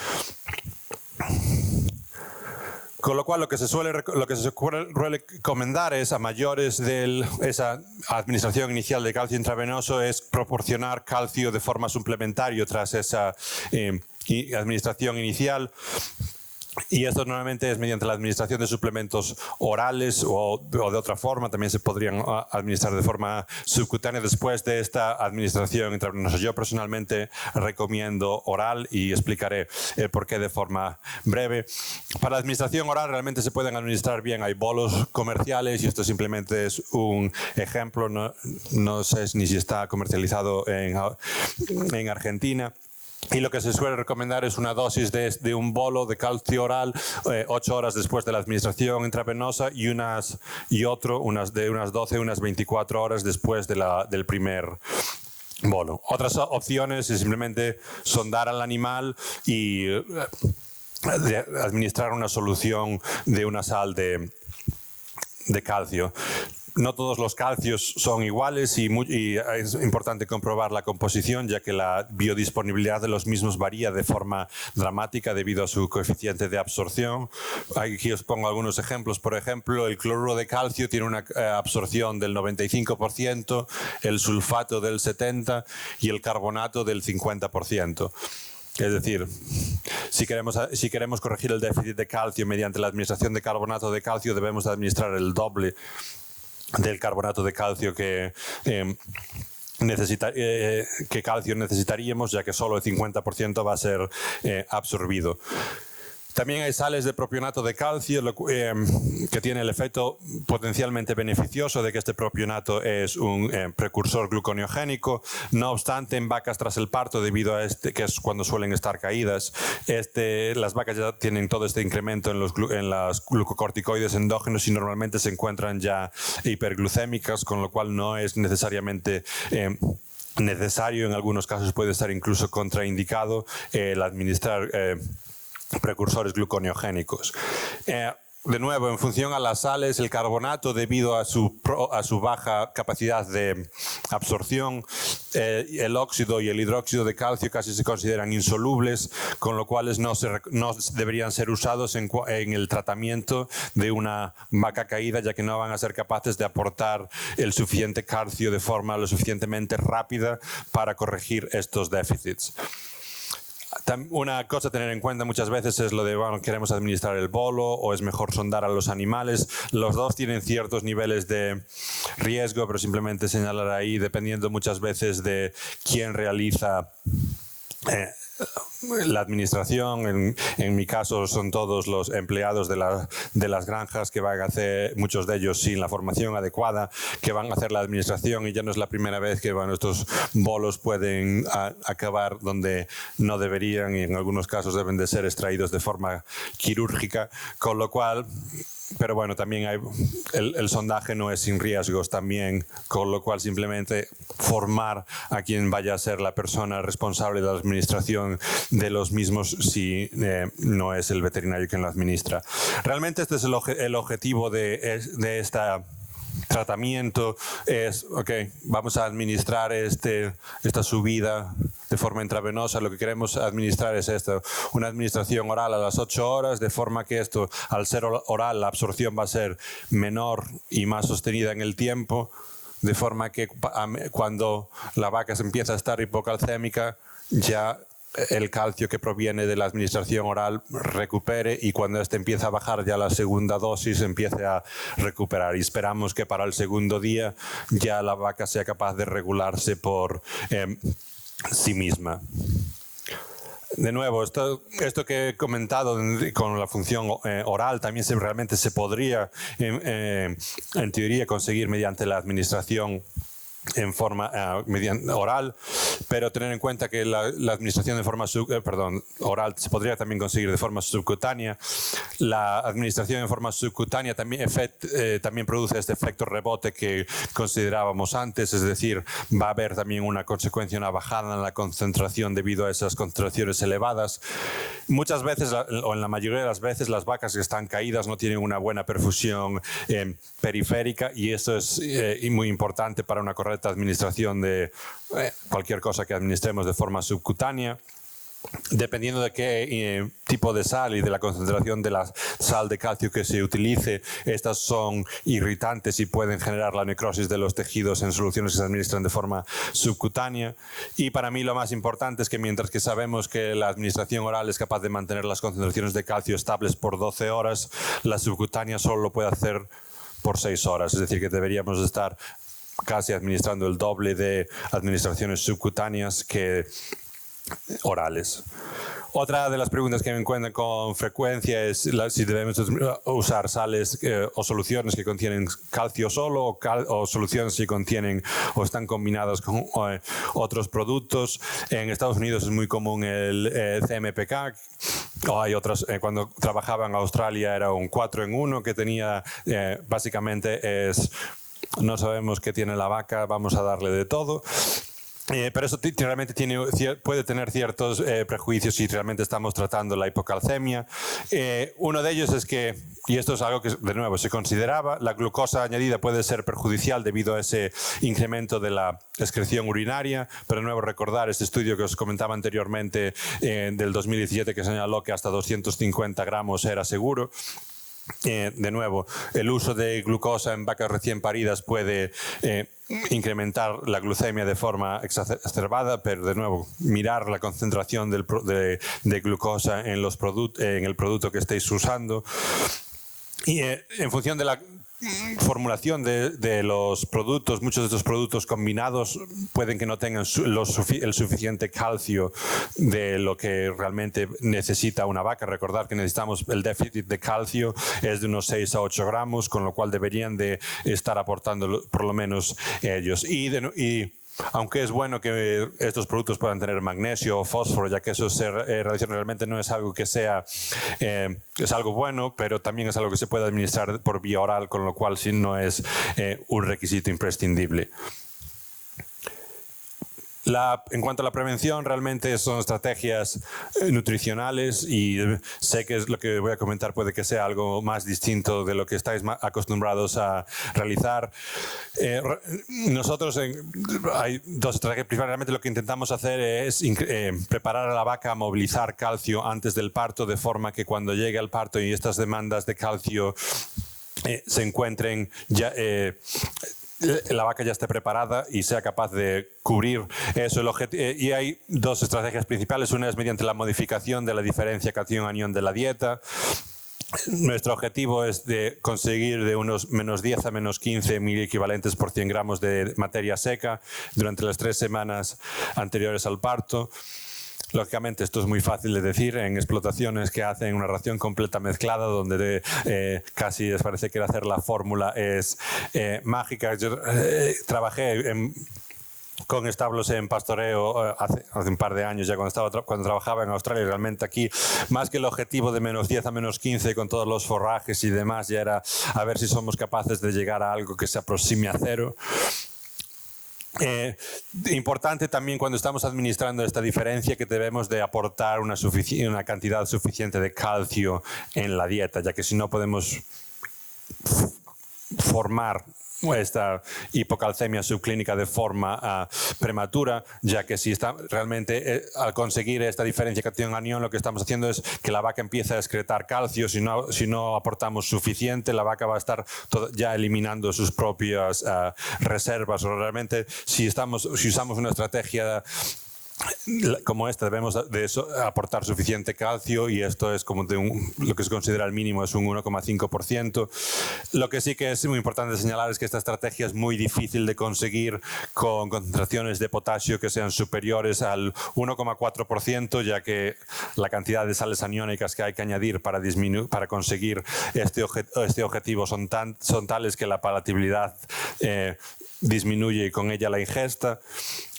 Con lo cual, lo que se suele recomendar es, a mayores de esa administración inicial de calcio intravenoso, es proporcionar calcio de forma suplementaria tras esa administración inicial. Y esto normalmente es mediante la administración de suplementos orales, o de otra forma también se podrían administrar de forma subcutánea después de esta administración intravenosa. Yo personalmente recomiendo oral, y explicaré por qué de forma breve. Para la administración oral realmente se pueden administrar bien. Hay bolos comerciales, y esto simplemente es un ejemplo. No sé ni si está comercializado en Argentina. Y lo que se suele recomendar es una dosis de un bolo de calcio oral 8 horas después de la administración intravenosa, y unas 12, unas 24 horas después del primer bolo. Otras opciones es simplemente sondar al animal y administrar una solución de una sal de calcio. No todos los calcios son iguales, y es importante comprobar la composición, ya que la biodisponibilidad de los mismos varía de forma dramática debido a su coeficiente de absorción. Aquí os pongo algunos ejemplos. Por ejemplo, el cloruro de calcio tiene una absorción del 95%, el sulfato del 70% y el carbonato del 50%. Es decir, si queremos corregir el déficit de calcio mediante la administración de carbonato de calcio, debemos administrar el doble del carbonato de calcio que calcio necesitaríamos, ya que solo el 50% va a ser absorbido. También hay sales de propionato de calcio que tiene el efecto potencialmente beneficioso de que este propionato es un precursor gluconeogénico. No obstante, en vacas tras el parto, debido a que es cuando suelen estar caídas, las vacas ya tienen todo este incremento en las glucocorticoides endógenos y normalmente se encuentran ya hiperglucémicas, con lo cual no es necesariamente necesario, en algunos casos puede estar incluso contraindicado el administrar precursores gluconeogénicos. De nuevo, en función a las sales, el carbonato, debido a su baja capacidad de absorción, el óxido y el hidróxido de calcio casi se consideran insolubles, con lo cual no deberían ser usados en el tratamiento de una vaca caída, ya que no van a ser capaces de aportar el suficiente calcio de forma lo suficientemente rápida para corregir estos déficits. Una cosa a tener en cuenta muchas veces es lo de, bueno, queremos administrar el bolo o es mejor sondar a los animales. Los dos tienen ciertos niveles de riesgo, pero simplemente señalar ahí, dependiendo muchas veces de quién realiza la administración. En mi caso son todos los empleados de las granjas que van a hacer, muchos de ellos sin la formación adecuada, que van a hacer la administración, y ya no es la primera vez que estos bolos pueden acabar donde no deberían, y en algunos casos deben de ser extraídos de forma quirúrgica, con lo cual... Pero bueno, también el sondaje no es sin riesgos también, con lo cual simplemente formar a quien vaya a ser la persona responsable de la administración de los mismos si no es el veterinario quien lo administra. Realmente este es el objetivo de esta tratamiento, es, vamos a administrar esta subida de forma intravenosa. Lo que queremos administrar es esto, una administración oral a las 8 horas, de forma que esto, al ser oral, la absorción va a ser menor y más sostenida en el tiempo, de forma que cuando la vaca se empieza a estar hipocalcémica, ya el calcio que proviene de la administración oral recupere, y cuando este empieza a bajar, ya la segunda dosis empiece a recuperar. Y esperamos que para el segundo día ya la vaca sea capaz de regularse por sí misma. De nuevo, esto que he comentado con la función oral también realmente se podría, en teoría, conseguir mediante la administración en forma oral, pero tener en cuenta que la administración de forma oral se podría también conseguir de forma subcutánea. La administración en forma subcutánea también produce este efecto rebote que considerábamos antes, es decir, va a haber también una consecuencia, una bajada en la concentración debido a esas concentraciones elevadas. Muchas veces, o en la mayoría de las veces, las vacas que están caídas no tienen una buena perfusión periférica, y eso es muy importante para una correcta administración de cualquier cosa que administremos de forma subcutánea. Dependiendo de qué tipo de sal y de la concentración de la sal de calcio que se utilice, estas son irritantes y pueden generar la necrosis de los tejidos en soluciones que se administran de forma subcutánea. Y para mí lo más importante es que mientras que sabemos que la administración oral es capaz de mantener las concentraciones de calcio estables por 12 horas, la subcutánea solo lo puede hacer por 6 horas. Es decir, que deberíamos estar casi administrando el doble de administraciones subcutáneas que orales. Otra de las preguntas que me encuentran con frecuencia es si debemos usar sales o soluciones que contienen calcio solo, o soluciones que contienen o están combinadas con otros productos. En Estados Unidos es muy común el CMPK, o hay otras. Cuando trabajaba en Australia era un 4 en 1 que tenía, básicamente no sabemos qué tiene la vaca, vamos a darle de todo. Pero eso realmente puede tener ciertos prejuicios si realmente estamos tratando la hipocalcemia. Uno de ellos es que, y esto es algo que de nuevo se consideraba, la glucosa añadida puede ser perjudicial debido a ese incremento de la excreción urinaria. Pero de nuevo recordar este estudio que os comentaba anteriormente del 2017, que señaló que hasta 250 gramos era seguro. De nuevo, el uso de glucosa en vacas recién paridas puede incrementar la glucemia de forma exacerbada, pero de nuevo, mirar la concentración de glucosa en el producto que estéis usando. Y en función de formulación de los productos, muchos de estos productos combinados pueden que no tengan el suficiente calcio de lo que realmente necesita una vaca. Recordar que necesitamos el déficit de calcio es de unos 6 a 8 gramos, con lo cual deberían de estar aportando por lo menos ellos. Y aunque es bueno que estos productos puedan tener magnesio o fósforo, ya que eso realmente no es algo que sea, es algo bueno, pero también es algo que se puede administrar por vía oral, con lo cual sí no es un requisito imprescindible. En cuanto a la prevención, realmente son estrategias nutricionales y sé que es lo que voy a comentar puede que sea algo más distinto de lo que estáis acostumbrados a realizar. Nosotros hay dos estrategias. Primeramente lo que intentamos hacer es preparar a la vaca a movilizar calcio antes del parto, de forma que cuando llegue al parto y estas demandas de calcio se encuentren ya... la vaca ya esté preparada y sea capaz de cubrir eso. Y hay dos estrategias principales. Una es mediante la modificación de la diferencia cation-anión de la dieta. Nuestro objetivo es de conseguir de unos menos 10 a menos 15 miliequivalentes por 100 gramos de materia seca durante las 3 semanas anteriores al parto. Lógicamente, esto es muy fácil de decir en explotaciones que hacen una ración completa mezclada, donde casi les parece que hacer la fórmula es mágica. Yo trabajé con establos en pastoreo hace un par de años, ya cuando trabajaba en Australia. Realmente aquí, más que el objetivo de menos 10 a menos 15 con todos los forrajes y demás, ya era a ver si somos capaces de llegar a algo que se aproxime a cero. Importante también cuando estamos administrando esta diferencia que debemos de aportar una cantidad suficiente de calcio en la dieta, ya que si no podemos formar esta hipocalcemia subclínica de forma prematura, ya que si está realmente al conseguir esta diferencia cation-anión, lo que estamos haciendo es que la vaca empiece a excretar calcio. Si no aportamos suficiente, la vaca va a estar ya eliminando sus propias reservas. O realmente, si usamos una estrategia como esta, debemos de aportar suficiente calcio, y esto es como lo que se considera el mínimo, es un 1,5%. Lo que sí que es muy importante señalar es que esta estrategia es muy difícil de conseguir con concentraciones de potasio que sean superiores al 1,4%, ya que la cantidad de sales aniónicas que hay que añadir para conseguir este objetivo son tales que la palatabilidad disminuye y con ella la ingesta.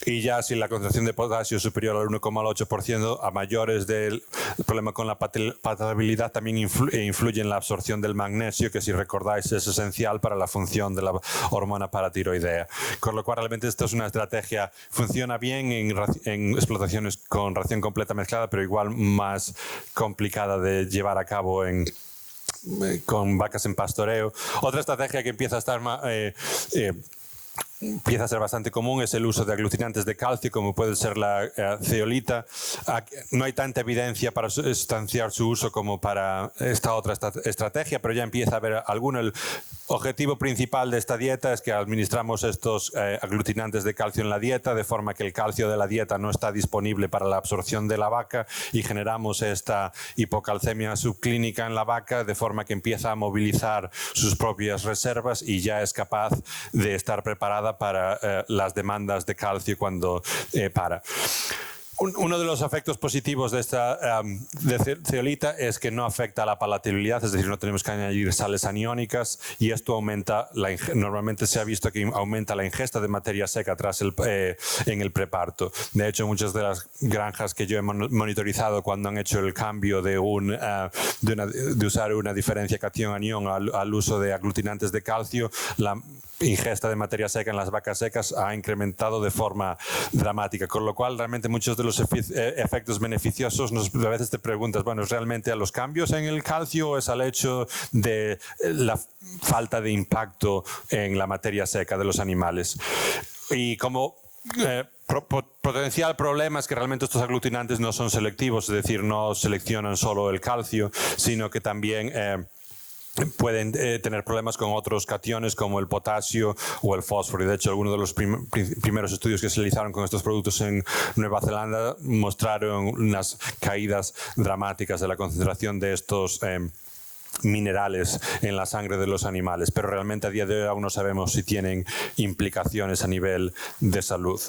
Y ya si la concentración de potasio es superior al 1,8%, a mayores del problema con la palatabilidad, también influye en la absorción del magnesio, que si recordáis es esencial para la función de la hormona paratiroidea. Con lo cual realmente esto es una estrategia, funciona bien en explotaciones con ración completa mezclada, pero igual más complicada de llevar a cabo con vacas en pastoreo. Otra estrategia que empieza a estar empieza a ser bastante común es el uso de aglutinantes de calcio, como puede ser la zeolita. No hay tanta evidencia para sustanciar su uso como para esta otra estrategia, pero ya empieza a haber alguno. El objetivo principal de esta dieta es que administramos estos aglutinantes de calcio en la dieta, de forma que el calcio de la dieta no está disponible para la absorción de la vaca, y generamos esta hipocalcemia subclínica en la vaca, de forma que empieza a movilizar sus propias reservas y ya es capaz de estar preparada para las demandas de calcio cuando para. Uno de los efectos positivos de esta zeolita es que no afecta a la palatabilidad, es decir, no tenemos que añadir sales aniónicas, y esto aumenta normalmente se ha visto que aumenta la ingesta de materia seca en el preparto. De hecho, muchas de las granjas que yo he monitorizado, cuando han hecho el cambio de usar una diferencia cation-anión al uso de aglutinantes de calcio, la ingesta de materia seca en las vacas secas ha incrementado de forma dramática, con lo cual realmente muchos de los efectos beneficiosos, a veces te preguntas, bueno, ¿es realmente a los cambios en el calcio o es al hecho de la falta de impacto en la materia seca de los animales? Y como potencial problema es que realmente estos aglutinantes no son selectivos, es decir, no seleccionan solo el calcio, sino que también pueden tener problemas con otros cationes como el potasio o el fósforo. Y de hecho, algunos de los primeros estudios que se realizaron con estos productos en Nueva Zelanda mostraron unas caídas dramáticas de la concentración de estos minerales en la sangre de los animales, pero realmente a día de hoy aún no sabemos si tienen implicaciones a nivel de salud.